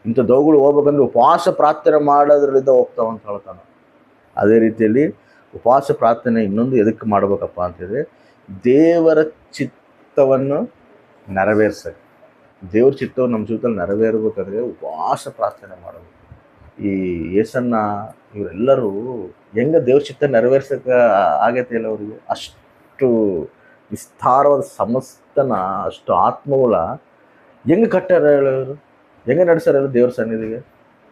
ಇಂಥ ದೌಗಳು ಹೋಗ್ಬೇಕಂದ್ರೆ ಉಪವಾಸ ಪ್ರಾರ್ಥನೆ ಮಾಡೋದ್ರಿಂದ ಹೋಗ್ತಾವಂತ ಹೇಳ್ತಾನೆ. ಅದೇ ರೀತಿಯಲ್ಲಿ ಉಪವಾಸ ಪ್ರಾರ್ಥನೆ ಇನ್ನೊಂದು ಎದಕ್ಕೆ ಮಾಡ್ಬೇಕಪ್ಪ ಅಂತೇಳಿ, ದೇವರ ಚಿತ್ತವನ್ನು ನೆರವೇರ್ಸಕ್ಕೆ. ದೇವ್ರ ಚಿತ್ತವನ್ನು ನಮ್ಮ ಜೀವಿತದಲ್ಲಿ ನೆರವೇರ್ಬೇಕಾದ್ರೆ ಉಪವಾಸ ಪ್ರಾರ್ಥನೆ ಮಾಡಬೇಕು. ಈ ಯೇಸನ್ನ ಇವರೆಲ್ಲರೂ ಹೆಂಗೆ ದೇವ್ರ ಚಿತ್ತ ನೆರವೇರ್ಸಕ್ಕೆ ಆಗೈತೆ ಇಲ್ಲ ಅವರಿಗೆ? ಅಷ್ಟು ವಿಸ್ತಾರವಾದ ಸಮಸ್ತನ, ಅಷ್ಟು ಆತ್ಮಗಳ ಹೆಂಗೆ ಕಟ್ಟಾರ ಹೇಳೋರು, ಹೆಂಗೆ ನಡೆಸ್ಯಾರ ದೇವ್ರ ಸನ್ನಿಧಿಗೆ?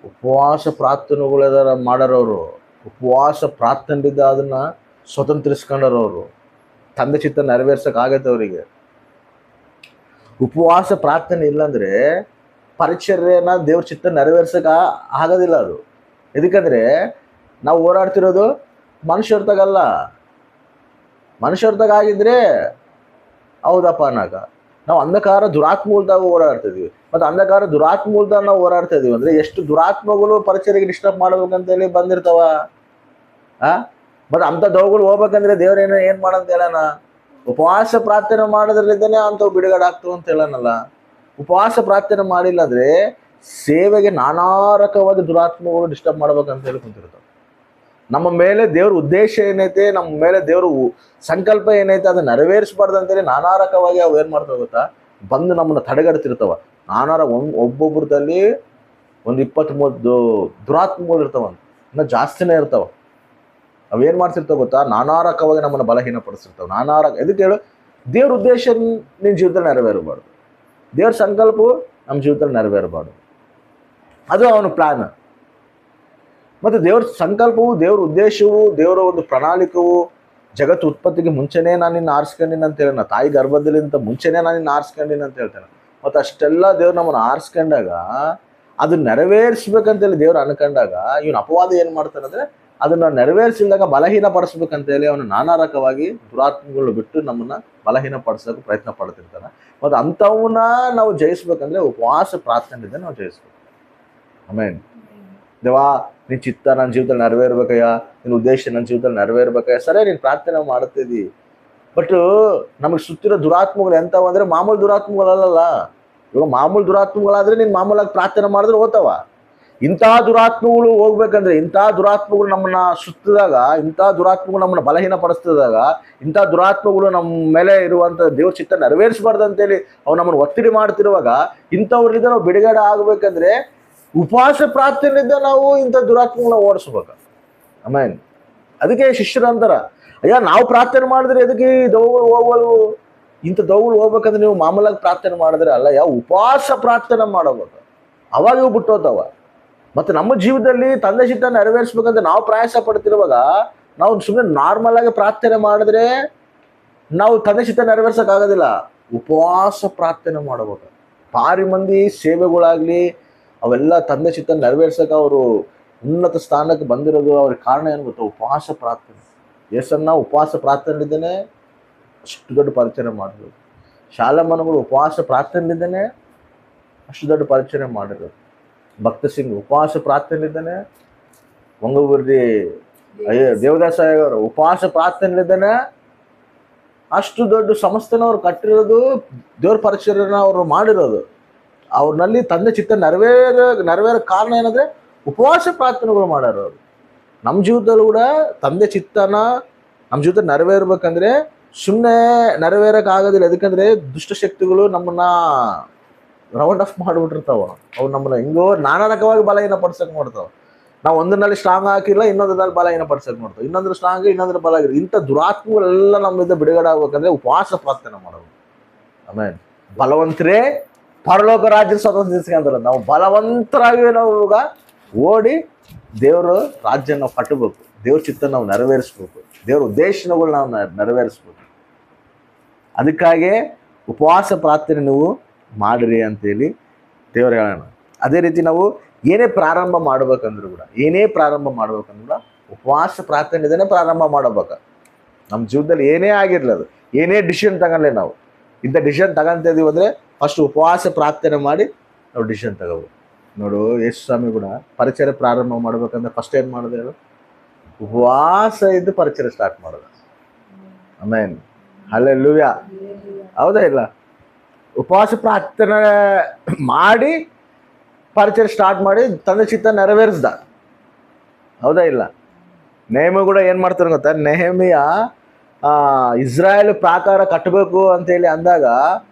ಉಪವಾಸ ಪ್ರಾರ್ಥನೆಗಳೆಲ್ಲ ಮಾಡೋರವರು, ಉಪವಾಸ ಪ್ರಾರ್ಥನೆಯಿಂದ ಅದನ್ನು ಸ್ವತಂತ್ರಿಸ್ಕೊಂಡರವರು. ತಂದೆ ಚಿತ್ತ ನೆರವೇರ್ಸಕ್ಕೆ ಆಗೈತೆ ಅವರಿಗೆ. ಉಪವಾಸ ಪ್ರಾರ್ಥನೆ ಇಲ್ಲಾಂದರೆ ಪರಿಚರ್ಯನ ದೇವ್ರ ಚಿತ್ತ ನೆರವೇರ್ಸಕ್ಕೆ ಆಗೋದಿಲ್ಲ ಅದು. ಎದಕ್ಕಂದರೆ ನಾವು ಹೋರಾಡ್ತಿರೋದು ಮನುಷ್ಯರ್ತಾಗಲ್ಲ. ಮನುಷ್ಯರ್ತಾಗ ಆಗಿದ್ರೆ ಹೌದಪ್ಪ ಅನ್ನಕ. ನಾವು ಅಂಧಕಾರ ದುರಾತ್ಮೂಲದಾಗ ಓಡಾಡ್ತಿದ್ವಿ. ಮತ್ತು ಅಂಧಕಾರ ದುರಾತ್ಮೂಲದಾಗ ನಾವು ಓಡಾಡ್ತಾ ಇದೀವಿ ಅಂದರೆ ಎಷ್ಟು ದುರಾತ್ಮಗಳು ಪರಿಚರ್ಯೆಗೆ ಡಿಸ್ಟರ್ಬ್ ಮಾಡ್ಬೇಕಂತೇಳಿ ಬಂದಿರ್ತಾವ. ಮತ್ತು ಅಂಥ ದೌಗಳು ಹೋಗ್ಬೇಕಂದ್ರೆ ದೇವ್ರೇನೋ ಏನು ಮಾಡಂತ ಹೇಳೋಣ? ಉಪವಾಸ ಪ್ರಾರ್ಥನೆ ಮಾಡೋದ್ರಲ್ಲಿದ್ದಾನೆ ಅಂಥವು ಬಿಡುಗಡೆ ಆಗ್ತವೆ ಅಂತ ಹೇಳೋಣಲ್ಲ. ಉಪವಾಸ ಪ್ರಾರ್ಥನೆ ಮಾಡಿಲ್ಲ ಅಂದರೆ ಸೇವೆಗೆ ನಾನಾ ರಕವಾದ ದುರಾತ್ಮಗಳು ಡಿಸ್ಟರ್ಬ್ ಮಾಡ್ಬೇಕಂತ ಹೇಳಿ ಕುಂತಿರ್ತಾವೆ. ನಮ್ಮ ಮೇಲೆ ದೇವ್ರ ಉದ್ದೇಶ ಏನೈತೆ, ನಮ್ಮ ಮೇಲೆ ದೇವ್ರ ಸಂಕಲ್ಪ ಏನೈತೆ ಅದನ್ನ ನೆರವೇರಿಸಬಾರ್ದು ಅಂತೇಳಿ ನಾನಾ ರಕವಾಗಿ ಅವು ಏನು ಮಾಡ್ತಾವೆ ಗೊತ್ತಾ? ಬಂದು ನಮ್ಮನ್ನು ತಡೆಗಡ್ತಿರ್ತಾವ. ನಾನಾರ ಒಬ್ಬೊಬ್ಬರದಲ್ಲಿ ಒಂದು 20-30 ದುರಾತ್ಮಗಳು ಇರ್ತಾವಂತ, ಇನ್ನೂ ಜಾಸ್ತಿನೇ ಇರ್ತಾವ. ಅವೇನು ಮಾಡ್ತಿರ್ತಾವೆ ಗೊತ್ತಾ? ನಾನಾ ರಕವಾಗಿ ನಮ್ಮನ್ನು ಬಲಹೀನಪಡಿಸಿರ್ತಾವೆ. ಎದಕ್ಕೆ ಹೇಳು? ದೇವ್ರ ಉದ್ದೇಶ ನಿನ್ನ ಜೀವಿತದಲ್ಲಿ ನೆರವೇರಬಾರ್ದು, ದೇವ್ರ ಸಂಕಲ್ಪವು ನಮ್ಮ ಜೀವಿತದಲ್ಲಿ ನೆರವೇರಬಾರ್ದು. ಅದು ಅವನ ಪ್ಲಾನ್. ಮತ್ತು ದೇವ್ರ ಸಂಕಲ್ಪವು, ದೇವ್ರ ಉದ್ದೇಶವು, ದೇವರ ಒಂದು ಪ್ರಣಾಳಿಕವು ಜಗತ್ತು ಉತ್ಪತ್ತಿಗೆ ಮುಂಚೆನೇ ನಾನು ನಿನ್ನ ಆರಿಸ್ಕೊಂಡಿನ ಅಂತ ಹೇಳೋಣ. ತಾಯಿ ಗರ್ಭದಲ್ಲಿಂತ ಮುಂಚೆನೇ ನಾನು ನಿನ್ನ ಆರಿಸ್ಕೊಂಡಿನ ಅಂತ ಹೇಳ್ತೇನೆ. ಮತ್ತು ಅಷ್ಟೆಲ್ಲ ದೇವ್ರು ನಮ್ಮನ್ನು ಆರಿಸ್ಕೊಂಡಾಗ ಅದು ನೆರವೇರಿಸ್ಬೇಕಂತೇಳಿ ದೇವ್ರು ಅನ್ಕೊಂಡಾಗ ಇವನು ಅಪವಾದ ಏನು ಮಾಡ್ತಾನಂದರೆ ಅದನ್ನು ನೆರವೇರಿಸಿದಾಗ ಬಲಹೀನಪಡಿಸ್ಬೇಕಂತೇಳಿ ಅವನು ನಾನಾ ರಕವಾಗಿ ದುರಾತ್ಮಗಳು ಬಿಟ್ಟು ನಮ್ಮನ್ನು ಬಲಹೀನಪಡಿಸೋಕೆ ಪ್ರಯತ್ನ ಪಡ್ತಿರ್ತಾನೆ. ಮತ್ತು ಅಂಥವನ್ನ ನಾವು ಜಯಿಸ್ಬೇಕಂದ್ರೆ ಉಪವಾಸ ಪ್ರಾರ್ಥನೆಯಿಂದ ನಾವು ಜಯಿಸ್ಬೇಕು. ಆಮೇಲೆ ದೇವಾ ನಿನ್ನ ಚಿತ್ತ ನನ್ನ ಜೀವಿತದಲ್ಲಿ ನೆರವೇರ್ಬೇಕಯ್ಯ, ನಿನ್ನ ಉದ್ದೇಶ ನನ್ನ ಜೀವಿತದಲ್ಲಿ ನೆರವೇರ್ಬೇಕಯ್ಯ. ಸರಿ, ನೀನು ಪ್ರಾರ್ಥನೆ ಮಾಡ್ತಿದ್ದಿ, ಬಟ್ ನಮಗೆ ಸುತ್ತಿರೋ ದುರಾತ್ಮಗಳು ಎಂಥವು ಅಂದರೆ ಮಾಮೂಲು ದುರಾತ್ಮಗಳಲ್ಲ. ಇವಾಗ ಮಾಮೂಲು ದುರಾತ್ಮಗಳಾದರೆ ನೀನು ಮಾಮೂಲಾಗಿ ಪ್ರಾರ್ಥನೆ ಮಾಡಿದ್ರೆ ಹೋಗ್ತಾವ. ಇಂಥ ದುರಾತ್ಮಗಳು ಹೋಗ್ಬೇಕಂದ್ರೆ, ಇಂಥ ದುರಾತ್ಮಗಳು ನಮ್ಮನ್ನ ಸುತ್ತಿದಾಗ, ಇಂಥ ದುರಾತ್ಮಗಳು ನಮ್ಮನ್ನು ಬಲಹೀನಪಡಿಸ್ತಿದಾಗ, ಇಂಥ ದುರಾತ್ಮಗಳು ನಮ್ಮ ಮೇಲೆ ಇರುವಂಥ ದೇವ್ರ ಚಿತ್ತ ನೆರವೇರಿಸಬಾರ್ದು ಅಂತೇಳಿ ಅವು ನಮ್ಮನ್ನು ಒತ್ತಿಡಿ ಮಾಡ್ತಿರುವಾಗ ಇಂಥವ್ರಿಂದ ನಾವು ಬಿಡುಗಡೆ ಆಗಬೇಕಂದ್ರೆ ಉಪವಾಸ ಪ್ರಾರ್ಥನೆಯಿಂದ ನಾವು ಇಂಥ ದುರಾತ್ಮಗಳನ್ನ ಓಡಿಸ್ಬೇಕು. ಆಮೇಲೆ ಅದಕ್ಕೆ ಶಿಷ್ಯರು ಅಂತಾರ, ಅಯ್ಯ ನಾವು ಪ್ರಾರ್ಥನೆ ಮಾಡಿದ್ರೆ ಎದಕ್ಕೆ ಈ ದೌಗಳು ಹೋಗಲು? ಇಂಥ ದೌಗಳು ಹೋಗ್ಬೇಕಂದ್ರೆ ನೀವು ಮಾಮೂಲಾಗಿ ಪ್ರಾರ್ಥನೆ ಮಾಡಿದ್ರೆ ಅಲ್ಲ, ಯಾವ ಉಪವಾಸ ಪ್ರಾರ್ಥನೆ ಮಾಡಬೇಕು. ಅವಾಗ ಇವು ಬಿಟ್ಟೋತಾವ. ಮತ್ತೆ ನಮ್ಮ ಜೀವನದಲ್ಲಿ ತಂದೆ ಚಿತ್ತ ನೆರವೇರಿಸ್ಬೇಕಂತ ನಾವು ಪ್ರಯಾಸ ಪಡ್ತಿರುವಾಗ ನಾವು ಸುಮ್ಮನೆ ನಾರ್ಮಲ್ ಆಗಿ ಪ್ರಾರ್ಥನೆ ಮಾಡಿದ್ರೆ ನಾವು ತಂದೆ ಚಿತ್ತ ನೆರವೇರ್ಸಕ್ಕಾಗೋದಿಲ್ಲ. ಉಪವಾಸ ಪ್ರಾರ್ಥನೆ ಮಾಡಬೇಕು. ಭಾರಿ ಮಂದಿ ಸೇವೆಗಳಾಗ್ಲಿ ಅವೆಲ್ಲ ತಂದೆ ಚಿತ್ತ ನೆರವೇರ್ಸಕ್ಕೆ ಅವರು ಉನ್ನತ ಸ್ಥಾನಕ್ಕೆ ಬಂದಿರೋದು ಅವ್ರಿಗೆ ಕಾರಣ ಏನು ಗೊತ್ತಾ? ಉಪವಾಸ ಪ್ರಾರ್ಥನೆ. ಯೇಸನ್ನ ಉಪವಾಸ ಪ್ರಾರ್ಥನೆಯಿಂದನೇ ಅಷ್ಟು ದೊಡ್ಡ ಪರಿಚಯ ಮಾಡಿರೋದು. ಶಾಲಮನಗಳು ಉಪವಾಸ ಪ್ರಾರ್ಥನೆಯಿಂದನೇ ಅಷ್ಟು ದೊಡ್ಡ ಪರಿಚಯ ಮಾಡಿರೋದು. ಭಕ್ತ ಸಿಂಗ್ ಉಪವಾಸ ಪ್ರಾರ್ಥನೆಯಿಂದನೇ, ಒಂಗೂರ್ರಿ ದೇವದಾಸ ಅವರು ಉಪವಾಸ ಪ್ರಾರ್ಥನೆಯಿಂದನೇ ಅಷ್ಟು ದೊಡ್ಡ ಸಂಸ್ಥೆನವ್ರು ಕಟ್ಟಿರೋದು, ದೇವ್ರ ಪರಿಚಯನ ಅವರು ಮಾಡಿರೋದು. ಅವ್ರನಲ್ಲಿ ತಂದೆ ಚಿತ್ತ ನೆರವೇರ ಕಾರಣ ಏನಂದ್ರೆ ಉಪವಾಸ ಪ್ರಾರ್ಥನೆಗಳು ಮಾಡೋರು. ನಮ್ಮ ಜೀವಿತದಲ್ಲೂ ಕೂಡ ತಂದೆ ಚಿತ್ತನ ನಮ್ಮ ಜೀವಿತ ನೆರವೇರ್ಬೇಕಂದ್ರೆ ಸುಮ್ಮನೆ ನೆರವೇರಕ್ಕಾಗೋದಿಲ್ಲ. ಯಾಕಂದ್ರೆ ದುಷ್ಟಶಕ್ತಿಗಳು ನಮ್ಮನ್ನ ರೌಂಡ್ ಆಫ್ ಮಾಡಿಬಿಟ್ಟಿರ್ತಾವ. ಅವು ನಮ್ಮನ್ನ ಹೆಂಗೋ ನಾನಾ ರಕವಾಗಿ ಬಲಹೀನ ಪಡ್ಸಕ್ ಮಾಡ್ತಾವ. ನಾವು ಒಂದರಲ್ಲಿ ಸ್ಟ್ರಾಂಗ್ ಹಾಕಿಲ್ಲ, ಇನ್ನೊಂದರಲ್ಲಿ ಬಲಹೀನ ಪಡ್ಸಕ್ ಮಾಡ್ತಾವ. ಇನ್ನೊಂದ್ರ ಸ್ಟ್ರಾಂಗ್, ಇನ್ನೊಂದ್ರ ಬಲ ಆಗಿದೆ. ಇಂಥ ದುರಾತ್ಮಗಳೆಲ್ಲ ನಮ್ಮಿಂದ ಬಿಡುಗಡೆ ಆಗ್ಬೇಕಂದ್ರೆ ಉಪವಾಸ ಪ್ರಾರ್ಥನೆ ಮಾಡೋದು. ಆಮೇಲೆ ಬಲವಂತರೇ ಪರಲೋಕ ರಾಜ್ಯ ಸ್ವತಂತ್ರ. ನಾವು ಬಲವಂತರಾಗಿ ನಾವು ಇವಾಗ ಓಡಿ ದೇವ್ರ ರಾಜ್ಯ ನಾವು ಕಟ್ಟಬೇಕು, ದೇವ್ರ ಚಿತ್ತ ನಾವು ನೆರವೇರಿಸ್ಬೇಕು, ದೇವ್ರ ಉದ್ದೇಶಗಳು ನಾವು ನೆರವೇರಿಸ್ಬೇಕು. ಅದಕ್ಕಾಗಿ ಉಪವಾಸ ಪ್ರಾರ್ಥನೆ ನೀವು ಮಾಡಿರಿ ಅಂತೇಳಿ ದೇವ್ರು ಹೇಳೋಣ. ಅದೇ ರೀತಿ ನಾವು ಏನೇ ಪ್ರಾರಂಭ ಮಾಡ್ಬೇಕಂದ್ರೂ ಕೂಡ ಉಪವಾಸ ಪ್ರಾರ್ಥನೆಯಿಂದನೇ ಪ್ರಾರಂಭ ಮಾಡಬೇಕು. ನಮ್ಮ ಜೀವನದಲ್ಲಿ ಏನೇ ಆಗಿರಲಿ, ಅದು ಏನೇ ಡಿಸಿಷನ್ ತಗೊಳ್ಳಿ, ನಾವು ಇಂಥ ಡಿಸಿಷನ್ ತಗೊಂತ ಇದೀವಿ ಅಂದರೆ ಫಸ್ಟ್ ಉಪವಾಸ ಪ್ರಾರ್ಥನೆ ಮಾಡಿ ನಾವು ಡಿಸಿಷನ್ ತಗೋಬೇಕು. ನೋಡು, ಯೇಸು ಸ್ವಾಮಿ ಕೂಡ ಪರಿಚಯ ಪ್ರಾರಂಭ ಮಾಡ್ಬೇಕಂದ್ರೆ ಫಸ್ಟ್ ಏನು ಮಾಡಿದೆ ಹೇಳು? ಉಪವಾಸ ಇದ್ದು ಪರಿಚಯ ಸ್ಟಾರ್ಟ್ ಮಾಡೋದು. ಆಮೇನ್, ಹಲ್ಲೆಲೂಯಾ. ಹೌದಾ ಇಲ್ಲ? ಉಪವಾಸ ಪ್ರಾರ್ಥನೆ ಮಾಡಿ ಪರಿಚಯ ಸ್ಟಾರ್ಟ್ ಮಾಡಿ ತಂದೆ ಚಿತ್ತ ನೆರವೇರಿಸ್ದ. ಹೌದಾ ಇಲ್ಲ? ನೆಹೆಮ್ಯ ಕೂಡ ಏನು ಮಾಡ್ತಾರೆ ಗೊತ್ತಾ? ನೆಹೆಮ್ಯ ಇಸ್ರಾಯೇಲ್ ಪ್ರಾಕಾರ ಕಟ್ಟಬೇಕು ಅಂತೇಳಿ ಅಂದಾಗ,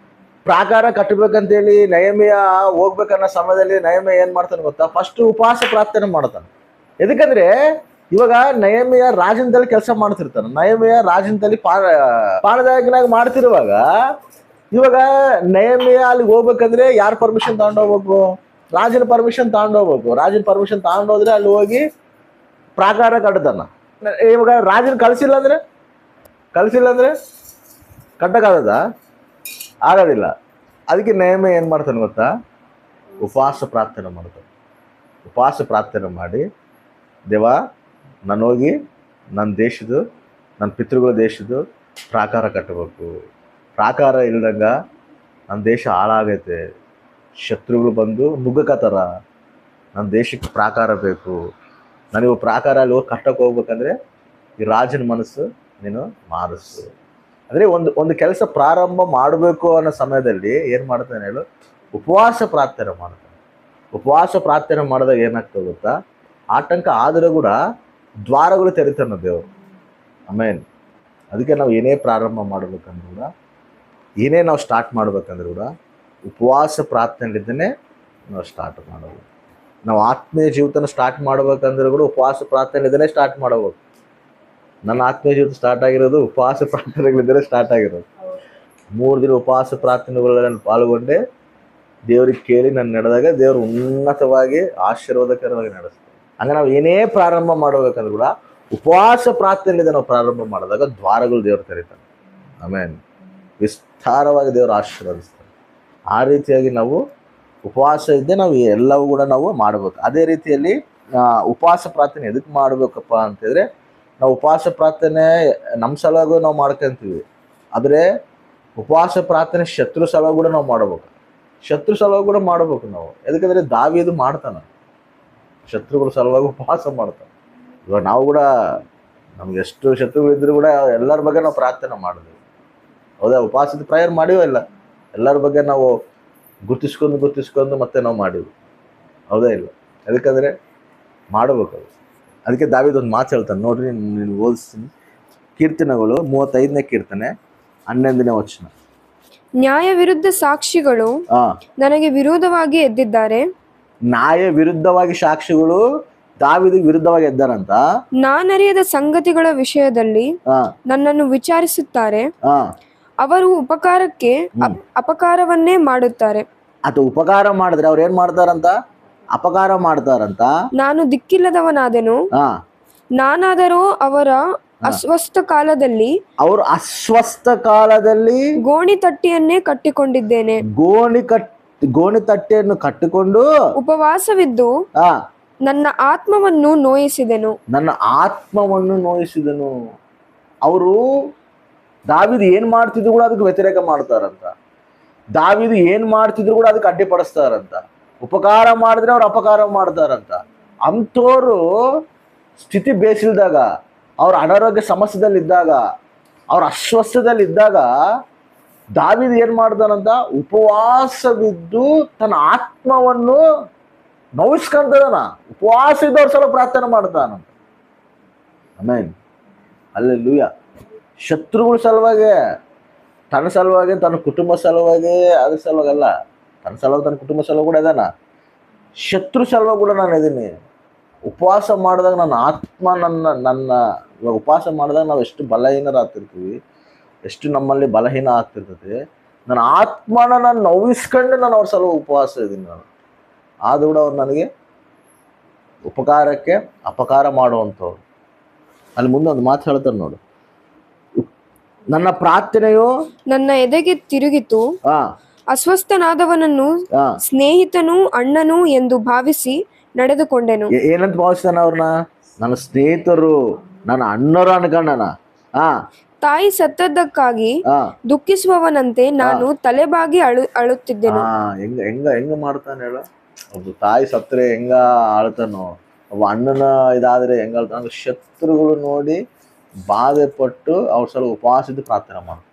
ಪ್ರಾಕಾರ ಕಟ್ಟಬೇಕಂತೇಳಿ ನೆಹೆಮ್ಯ ಹೋಗ್ಬೇಕನ್ನೋ ಸಮಯದಲ್ಲಿ ನೆಹೆಮ್ಯ ಏನು ಮಾಡ್ತಾನೆ ಗೊತ್ತಾ? ಫಸ್ಟ್ ಉಪವಾಸ ಪ್ರಾರ್ಥನೆ ಮಾಡ್ತಾನೆ. ಎದಕ್ಕಂದ್ರೆ ಇವಾಗ ನೆಹೆಮ್ಯ ರಾಜನದಲ್ಲಿ ಕೆಲಸ ಮಾಡ್ತಿರ್ತಾನೆ. ನೆಹೆಮ್ಯ ರಾಜನದಲ್ಲಿ ಪಾಳದಾಯಕನಾಗಿ ಮಾಡ್ತಿರುವಾಗ ಇವಾಗ ನೆಹೆಮ್ಯ ಅಲ್ಲಿಗೆ ಹೋಗ್ಬೇಕಂದ್ರೆ ಯಾರ ಪರ್ಮಿಷನ್ ತಗೊಂಡೋಗ್ಬೇಕು? ರಾಜನ ಪರ್ಮಿಷನ್ ತಗೊಂಡೋಗ್ಬೇಕು. ರಾಜನ ಪರ್ಮಿಷನ್ ತಗೊಂಡೋದ್ರೆ ಅಲ್ಲಿ ಹೋಗಿ ಪ್ರಾಕಾರ ಕಟ್ತಾನ. ಇವಾಗ ರಾಜನ ಕಳಿಸಿಲ್ಲ ಅಂದ್ರೆ ಕಟ್ಟಕ್ಕಾಗದ? ಆಗೋದಿಲ್ಲ. ಅದಕ್ಕೆ ನೆಹೆಮ್ಯ ಏನು ಮಾಡ್ತಾನೆ ಗೊತ್ತಾ? ಉಪವಾಸ ಪ್ರಾರ್ಥನೆ ಮಾಡ್ತಾನೆ. ಉಪವಾಸ ಪ್ರಾರ್ಥನೆ ಮಾಡಿ, ದೇವ ನಾನು ಹೋಗಿ ನನ್ನ ದೇಶದ್ದು, ನನ್ನ ಪಿತೃಗಳ ದೇಶದ್ದು ಪ್ರಾಕಾರ ಕಟ್ಟಬೇಕು. ಪ್ರಾಕಾರ ಇಲ್ದಂಗ ನನ್ನ ದೇಶ ಹಾಳಾಗೈತೆ, ಶತ್ರುಗಳು ಬಂದು ನುಗ್ಗಕತ್ತಾರ, ನನ್ನ ದೇಶಕ್ಕೆ ಪ್ರಾಕಾರ ಬೇಕು. ನನಗೆ ಪ್ರಾಕಾರ ಅಲ್ಲಿ ಹೋಗಿ ಕಟ್ಟಕ್ಕೆ ಹೋಗ್ಬೇಕಂದ್ರೆ ಈ ರಾಜನ ಮನಸ್ಸು ನೀನು ಮಾರಿಸು. ಅಂದರೆ ಒಂದು ಕೆಲಸ ಪ್ರಾರಂಭ ಮಾಡಬೇಕು ಅನ್ನೋ ಸಮಯದಲ್ಲಿ ಏನು ಮಾಡ್ತಾನೆ ಹೇಳು? ಉಪವಾಸ ಪ್ರಾರ್ಥನೆ ಮಾಡ್ತಾನೆ. ಉಪವಾಸ ಪ್ರಾರ್ಥನೆ ಮಾಡಿದಾಗ ಏನಾಗ್ತದೆ ಗೊತ್ತಾ? ಆತಂಕ ಆದರೂ ಕೂಡ ದ್ವಾರಗಳು ತೆರಿತಾನೆ ದೇವರು. ಆಮೇನ್. ಅದಕ್ಕೆ ನಾವು ಏನೇ ಪ್ರಾರಂಭ ಮಾಡಬೇಕಂದ್ರೂ ಕೂಡ, ಏನೇ ನಾವು ಸ್ಟಾರ್ಟ್ ಮಾಡ್ಬೇಕಂದ್ರೂ ಕೂಡ ಉಪವಾಸ ಪ್ರಾರ್ಥನೆಯಿಂದನೇ ನಾವು ಸ್ಟಾರ್ಟ್ ಮಾಡೋದು. ನಾವು ಆತ್ಮೀಯ ಜೀವಿತನ ಸ್ಟಾರ್ಟ್ ಮಾಡ್ಬೇಕಂದ್ರೂ ಕೂಡ ಉಪವಾಸ ಪ್ರಾರ್ಥನೆಯಿಂದನೇ ಸ್ಟಾರ್ಟ್ ಮಾಡಬೇಕು. ನನ್ನ ಆತ್ಮೀಯ ಜೀವಿತ ಸ್ಟಾರ್ಟ್ ಆಗಿರೋದು ಉಪವಾಸ ಪ್ರಾರ್ಥನೆಗಳಿಂದಲೇ ಸ್ಟಾರ್ಟ್ ಆಗಿರೋದು. 3 ದಿನ ಉಪವಾಸ ಪ್ರಾರ್ಥನೆಗಳಲ್ಲಿ ಪಾಲ್ಗೊಂಡೆ ದೇವ್ರಿಗೆ ಕೇಳಿ ನಾನು ನಡೆದಾಗ ದೇವರು ಉನ್ನತವಾಗಿ ಆಶೀರ್ವಾದಕರವಾಗಿ ನಡೆಸ್ತಾರೆ. ಹಂಗೆ ನಾವು ಏನೇ ಪ್ರಾರಂಭ ಮಾಡಬೇಕಂದ್ರೂ ಕೂಡ ಉಪವಾಸ ಪ್ರಾರ್ಥನೆಯಿಂದ ನಾವು ಪ್ರಾರಂಭ ಮಾಡಿದಾಗ ದ್ವಾರಗಳು ದೇವರು ತೆರೀತಾನೆ. ಆಮೇಲೆ ವಿಸ್ತಾರವಾಗಿ ದೇವರು ಆಶೀರ್ವದಿಸ್ತಾರೆ. ಆ ರೀತಿಯಾಗಿ ನಾವು ಉಪವಾಸ ಇದ್ದೇ ನಾವು ಎಲ್ಲವೂ ಕೂಡ ನಾವು ಮಾಡಬೇಕು. ಅದೇ ರೀತಿಯಲ್ಲಿ ಉಪವಾಸ ಪ್ರಾರ್ಥನೆ ಎದಕ್ಕೆ ಮಾಡಬೇಕಪ್ಪ ಅಂತಂದರೆ, ನಾವು ಉಪವಾಸ ಪ್ರಾರ್ಥನೆ ನಮ್ಮ ಸಲುವಾಗಿ ನಾವು ಮಾಡ್ಕೊಂತೀವಿ. ಆದರೆ ಉಪವಾಸ ಪ್ರಾರ್ಥನೆ ಶತ್ರು ಸಲುವಾಗಿ ಕೂಡ ನಾವು ಮಾಡಬೇಕು. ನಾವು ಎದಕ್ಕಂದರೆ ದಾವೀದು ಮಾಡ್ತಾನೆ, ಶತ್ರುಗಳ ಸಲುವಾಗಿ ಉಪವಾಸ ಮಾಡ್ತಾನೆ. ಇವಾಗ ನಾವು ಕೂಡ ನಮ್ಗೆ ಎಷ್ಟು ಶತ್ರುಗಳಿದ್ರು ಕೂಡ ಎಲ್ಲರ ಬಗ್ಗೆ ನಾವು ಪ್ರಾರ್ಥನೆ ಮಾಡಿದ್ವಿ. ಹೌದಾ? ಉಪವಾಸದ ಪ್ರೇಯರ್ ಮಾಡಿವೋ ಇಲ್ಲ? ಎಲ್ಲರ ಬಗ್ಗೆ ನಾವು ಗುರ್ತಿಸ್ಕೊಂಡು ಮತ್ತೆ ನಾವು ಮಾಡಿದ್ವಿ. ಹೌದಾ ಇಲ್ಲ? ಅದಕ್ಕಂದರೆ ಮಾಡಬೇಕು. ಅದಕ್ಕೆ ದಾವೀದು ಒಂದು ಮಾತು ಹೇಳ್ತಾನೆ ನೋಡ್ರಿ, ನೀನು ಓದಿಸ್ತೀನಿ. ಕೀರ್ತನೆಗಳು 35ನೇ ಕೀರ್ತನೆ 11ನೇ ವಚನ. ನ್ಯಾಯ ವಿರುದ್ಧ ಸಾಕ್ಷಿಗಳು ನನಗೆ ವಿರೋಧವಾಗಿ ಎದ್ದಿದ್ದಾರೆ. ನ್ಯಾಯ ವಿರುದ್ಧವಾಗಿ ಸಾಕ್ಷಿಗಳು ದಾವೀದಿಗೆ ವಿರುದ್ಧವಾಗಿ ಎದ್ದಾರಂತ. ನಾನರಿಯದ ಸಂಗತಿಗಳ ವಿಷಯದಲ್ಲಿ ನನ್ನನ್ನು ವಿಚಾರಿಸುತ್ತಾರೆ. ಅವರು ಉಪಕಾರಕ್ಕೆ ಅಪಕಾರವನ್ನೇ ಮಾಡುತ್ತಾರೆ. ಅಥವಾ ಉಪಕಾರ ಮಾಡಿದ್ರೆ ಅವ್ರು ಏನ್ ಮಾಡ್ತಾರಂತ? ಅಪಕಾರ ಮಾಡ್ತಾರಂತ. ನಾನು ದಿಕ್ಕಿಲ್ಲದವನಾದೆನು, ಹಾ, ನಾನಾದರೋ ಅವರ ಅಸ್ವಸ್ಥ ಕಾಲದಲ್ಲಿ ಅವರು ಅಸ್ವಸ್ಥ ಕಾಲದಲ್ಲಿ ಗೋಣಿ ತಟ್ಟಿಯನ್ನೇ ಕಟ್ಟಿಕೊಂಡಿದ್ದೇನೆ. ಗೋಣಿ ತಟ್ಟೆಯನ್ನು ಕಟ್ಟಿಕೊಂಡು ಉಪವಾಸವಿದ್ದು ಆ ನನ್ನ ಆತ್ಮವನ್ನು ನೋಯಿಸಿದೆನು. ನನ್ನ ಆತ್ಮವನ್ನು ನೋಯಿಸಿದನು. ಅವರು ದಾವೀದು ಏನ್ ಮಾಡ್ತಿದ್ರು ಕೂಡ ಅದಕ್ಕೆ ವ್ಯತಿರೇಕ ಮಾಡ್ತಾರಂತ. ದಾವೀದು ಏನ್ ಮಾಡ್ತಿದ್ರು ಕೂಡ ಅದಕ್ಕೆ ಅಡ್ಡಿಪಡಿಸ್ತಾರಂತ. ಉಪಕಾರ ಮಾಡಿದ್ರೆ ಅವ್ರು ಅಪಕಾರ ಮಾಡ್ತಾರಂತ. ಅಂಥವ್ರು ಸ್ಥಿತಿ ಬೇಸಿಲ್ದಾಗ, ಅವ್ರ ಅನಾರೋಗ್ಯ ಸಮಸ್ಯೆದಲ್ಲಿದ್ದಾಗ, ಅವ್ರ ಅಸ್ವಸ್ಥದಲ್ಲಿದ್ದಾಗ ದಾವೀದು ಏನ್ ಮಾಡ್ತಾನಂತ, ಉಪವಾಸವಿದ್ದು ತನ್ನ ಆತ್ಮವನ್ನು ನೋಯಿಸ್ಕೊಂತದನ. ಉಪವಾಸ ಇದ್ದವ್ರ ಸಲ ಪ್ರಾರ್ಥನೆ ಮಾಡ್ತಾನಂತ. ಆಮೇನ್, ಹಲ್ಲೆಲೂಯಾ. ಶತ್ರುಗಳ ಸಲುವಾಗಿ, ತನ್ನ ಸಲುವಾಗಿ, ತನ್ನ ಕುಟುಂಬ ಸಲುವಾಗಿ, ಅದ್ರ ಸಲುವಾಗಲ್ಲ, ತನ್ನ ಸಲುವಾಗಿ, ತನ್ನ ಕುಟುಂಬ ಸಲುವಾಗಿ ಕೂಡ ಇದಾನ, ಶತ್ರು ಸಲುವಾಗಿ ಕೂಡ ನಾನು ಇದ್ದೀನಿ. ಉಪವಾಸ ಮಾಡಿದಾಗ ನನ್ನ ಆತ್ಮ ಇವಾಗ ಉಪವಾಸ ಮಾಡಿದಾಗ ನಾವು ಎಷ್ಟು ಬಲಹೀನರಾಗ್ತಿರ್ತೀವಿ, ಎಷ್ಟು ನಮ್ಮಲ್ಲಿ ಬಲಹೀನ ಆಗ್ತಿರ್ತದೆ. ನನ್ನ ಆತ್ಮನ ನಾನು ನೋವಿಸ್ಕೊಂಡು ನಾನು ಅವ್ರ ಸಲುವಾಗಿ ಉಪವಾಸ ಇದ್ದೀನಿ ನಾನು. ಆದರೂ ಕೂಡ ಅವ್ರು ನನಗೆ ಉಪಕಾರಕ್ಕೆ ಅಪಕಾರ ಮಾಡುವಂಥವ್ರು. ಅಲ್ಲಿ ಮುಂದೆ ಒಂದು ಮಾತು ಹೇಳ್ತಾರೆ ನೋಡು, ನನ್ನ ಪ್ರಾರ್ಥನೆಯು ನನ್ನ ಎದೆಗೆ ತಿರುಗಿತು, ಅಸ್ವಸ್ಥನಾದವನನ್ನು ಸ್ನೇಹಿತನು ಅಣ್ಣನು ಎಂದು ಭಾವಿಸಿ ನಡೆದುಕೊಂಡೆನು. ಏನಂತ ಭಾವಿಸ್ತಾನ ಅವ್ರನ್ನ? ನನ್ನ ಸ್ನೇಹಿತರು, ನನ್ನ ಅಣ್ಣರು ಅನ್ಕೊಂಡನ. ತಾಯಿ ಸತ್ತದ್ದಕ್ಕಾಗಿ ದುಃಖಿಸುವವನಂತೆ ನಾನು ತಲೆಬಾಗಿ ಅಳುತ್ತಿದ್ದೆನು. ಹೆಂಗ ಹೆಂಗ ಹೆಂಗ ಮಾಡ್ತಾನೆ ಹೇಳ? ಒಬ್ಬ ತಾಯಿ ಸತ್ತರೆ ಹೆಂಗ ಆಳ್ತಾನೋ, ಒಬ್ಬ ಅಣ್ಣನ ಇದಾದ್ರೆ ಹೆಂಗ ಆಳ್ತಾನ. ಶತ್ರುಗಳು ನೋಡಿ ಬಾಧೆ ಪಟ್ಟು ಅವ್ರ ಸಲ ಉಪವಾಸದ ಪ್ರಾರ್ಥನೆ ಮಾಡ್ತಾರೆ.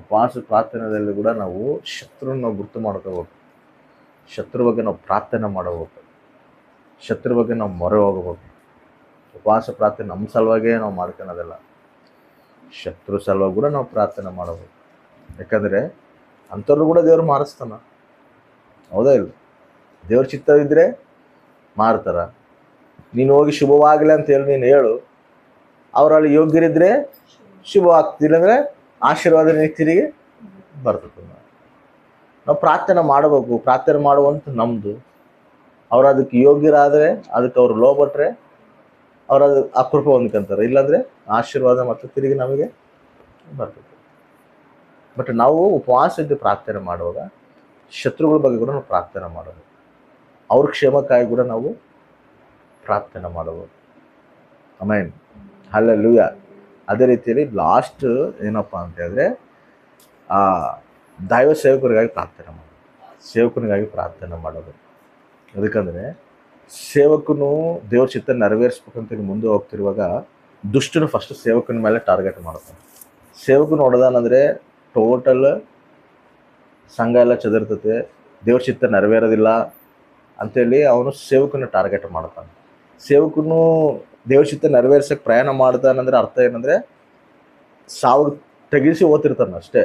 ಉಪವಾಸ ಪ್ರಾರ್ಥನೆಯಲ್ಲಿ ಕೂಡ ನಾವು ಶತ್ರುನ ನಾವು ಗುರ್ತು ಮಾಡ್ಕೋಬೇಕು. ಶತ್ರು ಬಗ್ಗೆ ನಾವು ಪ್ರಾರ್ಥನೆ ಮಾಡಬೇಕು. ಶತ್ರು ಬಗ್ಗೆ ನಾವು ಮೊರೆ ಹೋಗಬೇಕು. ಉಪವಾಸ ಪ್ರಾರ್ಥನೆ ನಮ್ಮ ಸಲುವಾಗೇ ನಾವು ಮಾಡ್ಕೊಳೋದಿಲ್ಲ, ಶತ್ರು ಸಲುವಾಗಿ ಕೂಡ ನಾವು ಪ್ರಾರ್ಥನೆ ಮಾಡಬೇಕು. ಯಾಕಂದರೆ ಅಂಥವ್ರು ಕೂಡ ದೇವ್ರು ಮಾರಿಸ್ತಾನ, ಹೌದಾ ಇಲ್ಲ? ದೇವ್ರ ಚಿತ್ತವಿದ್ದರೆ ಮಾರ್ತಾರ. ನೀನು ಹೋಗಿ ಶುಭವಾಗಲಿ ಅಂತ ಹೇಳಿ ನೀನು ಹೇಳು, ಅವರಲ್ಲಿ ಯೋಗ್ಯರಿದ್ದರೆ ಶುಭ ಆಗ್ತಿಲ್ಲ ಅಂದರೆ ಆಶೀರ್ವಾದ ತಿರುಗಿ ಬರ್ತದೆ. ನಾವು ಪ್ರಾರ್ಥನೆ ಮಾಡಬೇಕು. ಪ್ರಾರ್ಥನೆ ಮಾಡುವಂತ ನಮ್ಮದು. ಅವ್ರು ಅದಕ್ಕೆ ಯೋಗ್ಯರಾದರೆ, ಅದಕ್ಕೆ ಅವ್ರು ಲೋಬಟ್ರೆ ಅವ್ರು ಅದು ಅಕೃಪ ಹೊಂದ್ಕೊಂತಾರೆ. ಇಲ್ಲಾಂದರೆ ಆಶೀರ್ವಾದ ಮತ್ತು ತಿರುಗಿ ನಮಗೆ ಬರ್ತದೆ. ಬಟ್ ನಾವು ಉಪವಾಸ ಇದ್ದು ಪ್ರಾರ್ಥನೆ ಮಾಡುವಾಗ ಶತ್ರುಗಳ ಬಗ್ಗೆ ಕೂಡ ನಾವು ಪ್ರಾರ್ಥನೆ ಮಾಡಬೇಕು. ಅವ್ರ ಕ್ಷೇಮಕ್ಕಾಗಿ ಕೂಡ ನಾವು ಪ್ರಾರ್ಥನೆ ಮಾಡಬೇಕು. ಆಮೇನ್, ಹಲ್ಲೆಲೂಯಾ. ಅದೇ ರೀತಿಯಲ್ಲಿ ಲಾಸ್ಟ್ ಏನಪ್ಪ ಅಂತ ಹೇಳಿದ್ರೆ, ದೈವ ಸೇವಕರಿಗಾಗಿ ಪ್ರಾರ್ಥನೆ ಮಾಡೋದು. ಸೇವಕನಿಗಾಗಿ ಪ್ರಾರ್ಥನೆ ಮಾಡೋದು. ಅದಕ್ಕಂದರೆ ಸೇವಕನು ದೇವ್ರ ಚಿತ್ತ ನೆರವೇರಿಸ್ಬೇಕಂತ ಮುಂದೆ ಹೋಗ್ತಿರುವಾಗ ದುಷ್ಟನು ಫಸ್ಟ್ ಸೇವಕನ ಮೇಲೆ ಟಾರ್ಗೆಟ್ ಮಾಡ್ತಾನೆ. ಸೇವಕನು ಹೊಡೆದಾನಂದರೆ ಟೋಟಲ್ ಸಂಘ ಎಲ್ಲ ಚದರ್ತತೆ, ದೇವ್ರ ಚಿತ್ತ ನೆರವೇರೋದಿಲ್ಲ ಅಂಥೇಳಿ ಅವನು ಸೇವಕನ ಟಾರ್ಗೆಟ್ ಮಾಡ್ತಾನೆ. ಸೇವಕನು ದೇವ್ರ ಚಿತ್ತ ನೆರವೇರ್ಸಕ್ಕೆ ಪ್ರಯಾಣ ಮಾಡ್ತಾನಂದ್ರೆ ಅರ್ಥ ಏನಂದರೆ ಸಾವು ತೆಗಿಸಿ ಓದ್ತಿರ್ತಾನೆ ಅಷ್ಟೇ.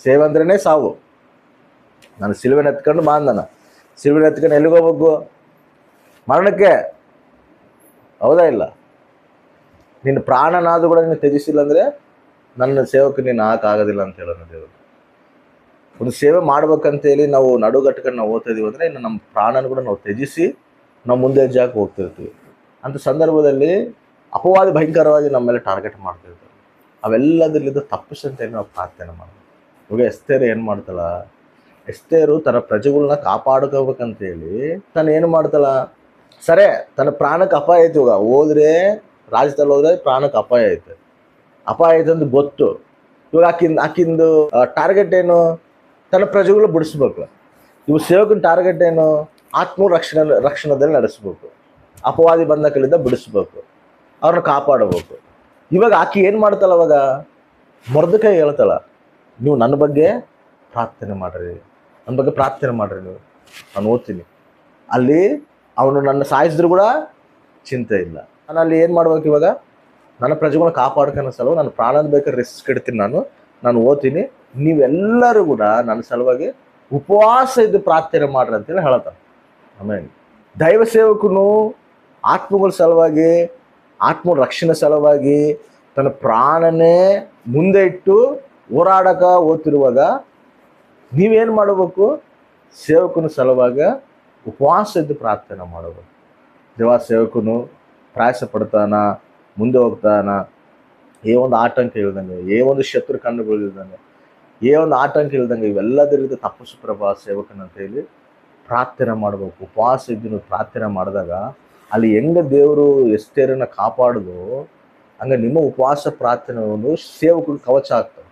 ಸೇವೆ ಅಂದ್ರೇ ಸಾವು. ನಾನು ಸಿಲುವೆನ ಎತ್ಕೊಂಡು ಬಾಂದನ, ಸಿಲುವೆನ ಎತ್ಕೊಂಡು ಎಲ್ಲಿಗೆ ಹೋಗ್ಬೇಕು? ಮರಣಕ್ಕೆ, ಹೌದಾ ಇಲ್ಲ? ನಿನ್ನ ಪ್ರಾಣನಾದರೂ ಕೂಡ ನೀನು ತ್ಯಜಿಸಿಲ್ಲ ಅಂದರೆ ನನ್ನ ಸೇವಕ್ಕೆ ನೀನು ಹಾಕಾಗೋದಿಲ್ಲ ಅಂತ ಹೇಳೋಣ ದೇವರು. ಒಂದು ಸೇವೆ ಮಾಡ್ಬೇಕಂತೇಳಿ ನಾವು ನಡುಗಟ್ಕೊಂಡು ನಾವು ಓದ್ತಾ ಇದೀವಿ ಅಂದರೆ ಇನ್ನು ನಮ್ಮ ಪ್ರಾಣನ ಕೂಡ ನಾವು ತ್ಯಜಿಸಿ ನಾವು ಮುಂದೆ ಹೆಜ್ಜೆ ಹೋಗ್ತಿರ್ತೀವಿ. ಅಂಥ ಸಂದರ್ಭದಲ್ಲಿ ಅಪವಾದ ಭಯಂಕರವಾಗಿ ನಮ್ಮ ಮೇಲೆ ಟಾರ್ಗೆಟ್ ಮಾಡ್ತಿರ್ತಾರೆ. ಅವೆಲ್ಲದರಿಂದ ತಪ್ಪಿಸಂತೇಳಿ ನಾವು ಪ್ರಾರ್ಥನೆ ಮಾಡೋದು. ಇವಾಗ ಎಸ್ತೇರು ಏನು ಮಾಡ್ತಾಳ? ಎಸ್ತೇರು ತನ್ನ ಪ್ರಜೆಗಳನ್ನ ಕಾಪಾಡ್ಕೋಬೇಕಂತೇಳಿ ತಾನು ಏನು ಮಾಡ್ತಾಳ? ಸರಿ, ತನ್ನ ಪ್ರಾಣಕ್ಕೆ ಅಪಾಯ ಐತಿ. ಇವಾಗ ಹೋದ್ರೆ ರಾಜ್ಯದಲ್ಲಿ ಹೋದ್ರೆ ಪ್ರಾಣಕ್ಕೆ ಅಪಾಯ ಐತೆ. ಅಪಾಯ ಐತೆ ಅಂತ ಗೊತ್ತು. ಇವಾಗ ಆಕಿಂದು ಟಾರ್ಗೆಟ್ ಏನು? ತನ್ನ ಪ್ರಜೆಗಳು ಬಿಡಿಸ್ಬೇಕು. ಇವು ಸೇವಕನ ಟಾರ್ಗೆಟ್ ಏನು? ಆತ್ಮ ರಕ್ಷಣದಲ್ಲಿ ನಡೆಸ್ಬೇಕು. ಅಪವಾದಿ ಬಂದ ಕಲಿಂದ ಬಿಡಿಸ್ಬೇಕು, ಅವ್ರನ್ನ ಕಾಪಾಡಬೇಕು. ಇವಾಗ ಆಕೆ ಏನು ಮಾಡ್ತಾಳ? ಅವಾಗ ಮೊರ್ದೆಕೈ ಹೇಳ್ತಾಳ, ನೀವು ನನ್ನ ಬಗ್ಗೆ ಪ್ರಾರ್ಥನೆ ಮಾಡ್ರಿ, ನನ್ನ ಬಗ್ಗೆ ಪ್ರಾರ್ಥನೆ ಮಾಡ್ರಿ, ನೀವು ನಾನು ಓದ್ತೀನಿ. ಅಲ್ಲಿ ಅವನು ನನ್ನ ಸಾಯಿಸಿದ್ರು ಕೂಡ ಚಿಂತೆ ಇಲ್ಲ. ನಾನು ಅಲ್ಲಿ ಏನು ಮಾಡ್ಬೇಕು? ಇವಾಗ ನನ್ನ ಪ್ರಜೆಗಳನ್ನ ಕಾಪಾಡ್ಕೊಳ್ಳೋ ಸಲುವಾಗಿ ನಾನು ಪ್ರಾಣದ ಬೇಕಾದ್ರೆ ರಿಸ್ಕ್ ಇಡ್ತೀನಿ, ನಾನು ಓದ್ತೀನಿ. ನೀವೆಲ್ಲರೂ ಕೂಡ ನನ್ನ ಸಲುವಾಗಿ ಉಪವಾಸ ಇದ್ದು ಪ್ರಾರ್ಥನೆ ಮಾಡ್ರಿ ಅಂತೇಳಿ ಹೇಳ್ತಾರೆ. ಆಮೇಲೆ ದೈವ ಸೇವಕನು ಆತ್ಮಗಳ ಸಲುವಾಗಿ, ಆತ್ಮ ರಕ್ಷಣೆ ಸಲುವಾಗಿ ತನ್ನ ಪ್ರಾಣನೇ ಮುಂದೆ ಇಟ್ಟು ಹೋರಾಡಕ ಓದ್ತಿರುವಾಗ ನೀವೇನು ಮಾಡಬೇಕು? ಸೇವಕನ ಸಲುವಾಗ ಉಪವಾಸ ಇದ್ದು ಪ್ರಾರ್ಥನೆ ಮಾಡಬೇಕು. ದೇವ ಸೇವಕನು ಪ್ರಯಾಸ ಪಡ್ತಾನ, ಮುಂದೆ ಹೋಗ್ತಾನ, ಒಂದು ಆತಂಕ ಇಲ್ದಂಗೆ, ಒಂದು ಶತ್ರು ಕಣ್ಣುಗಳು ಇಲ್ದಂಗೆ, ಒಂದು ಆತಂಕ ಇಲ್ದಂಗೆ ಇವೆಲ್ಲದರಿಂದ ತಪ್ಪಿಸು ಪ್ರಭಾ ಸೇವಕನಂತ ಹೇಳಿ ಪ್ರಾರ್ಥನೆ ಮಾಡಬೇಕು. ಉಪವಾಸ ಇದ್ದು ಪ್ರಾರ್ಥನೆ ಮಾಡಿದಾಗ ಅಲ್ಲಿ ಹೆಂಗೆ ದೇವರು ಎಸ್ತೇರನ್ನ ಕಾಪಾಡೋದು, ಹಂಗೆ ನಿಮ್ಮ ಉಪವಾಸ ಪ್ರಾರ್ಥನೆ ಒಂದು ಸೇವಕರು ಕವಚ ಆಗ್ತವೆ,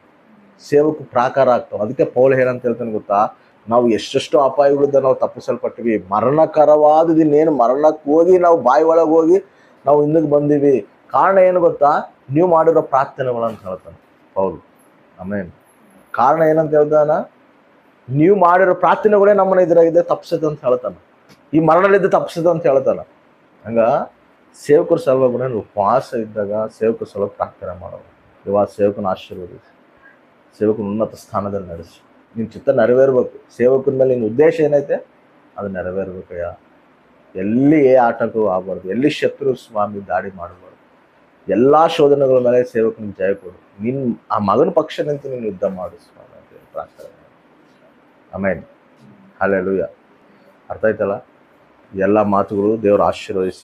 ಸೇವಕು ಪ್ರಾಕಾರ ಆಗ್ತವೆ. ಅದಕ್ಕೆ ಪೌಲ್ ಏನಂತ ಹೇಳ್ತಾನೆ ಗೊತ್ತಾ, ನಾವು ಎಷ್ಟೆಷ್ಟೋ ಅಪಾಯಗಳಿಂದ ನಾವು ತಪ್ಪಿಸಲ್ಪಟ್ಟಿವಿ, ಮರಣಕರವಾದದಿನ್ನೇನು ಮರಣಕ್ಕೆ ಹೋಗಿ ನಾವು ಬಾಯಿ ಒಳಗೆ ಹೋಗಿ ನಾವು ಹಿಂದಕ್ಕೆ ಬಂದೀವಿ. ಕಾರಣ ಏನು ಗೊತ್ತಾ, ನೀವು ಮಾಡಿರೋ ಪ್ರಾರ್ಥನೆಗಳಂತ ಹೇಳ್ತಾನೆ ಪೌಲ್. ಆಮೇಲೆ ಕಾರಣ ಏನಂತ ಹೇಳ್ತಾನ, ನೀವು ಮಾಡಿರೋ ಪ್ರಾರ್ಥನೆಗಳೇ ನಮ್ಮನ್ನ ಇದ್ರಾಗಿದೆ ತಪ್ಪಿಸದ ಅಂತ ಹೇಳ್ತಾನೆ, ಈ ಮರಣಲಿದ್ದು ತಪ್ಪಿಸದ ಅಂತ ಹೇಳ್ತಾನೆ. ಹಂಗ ಸೇವಕರ ಸಲುವಾಗಿ ಉಪವಾಸ ಇದ್ದಾಗ ಸೇವಕರ ಸಲುವಾಗಿ ಪ್ರಾರ್ಥನೆ ಮಾಡೋದು. ಇವಾಗ ಸೇವಕನ ಆಶೀರ್ವದಿಸಿ, ಸೇವಕನ ಉನ್ನತ ಸ್ಥಾನದಲ್ಲಿ ನಡೆಸಿ, ನಿನ್ನ ಚಿತ್ತ ನೆರವೇರ್ಬೇಕು. ಸೇವಕನ ಮೇಲೆ ನಿನ್ನ ಉದ್ದೇಶ ಏನೈತೆ ಅದು ನೆರವೇರ್ಬೇಕಯ್ಯ. ಎಲ್ಲಿ ಆಟಂಕವೂ ಆಗಬಾರ್ದು, ಎಲ್ಲಿ ಶತ್ರು ಸ್ವಾಮಿ ದಾಳಿ ಮಾಡಬಾರ್ದು. ಎಲ್ಲ ಶೋಧನೆಗಳ ಮೇಲೆ ಸೇವಕನಿಗೆ ಜಯ ಕೊಡು. ನಿನ್ನ ಆ ಮಗನ ಪಕ್ಷ ನಿಂತು ನೀನು ಯುದ್ಧ ಮಾಡು ಸ್ವಾಮಿ ಅಂತ ಹೇಳಿ ಪ್ರಾರ್ಥನೆ. ಆಮೇಲೆ ಹಲ್ಲೆಲೂಯಾ. ಅರ್ಥ ಆಯ್ತಲ್ಲ? ಎಲ್ಲ ಮಾತುಗಳು ದೇವರು ಆಶೀರ್ವದಿಸಿ.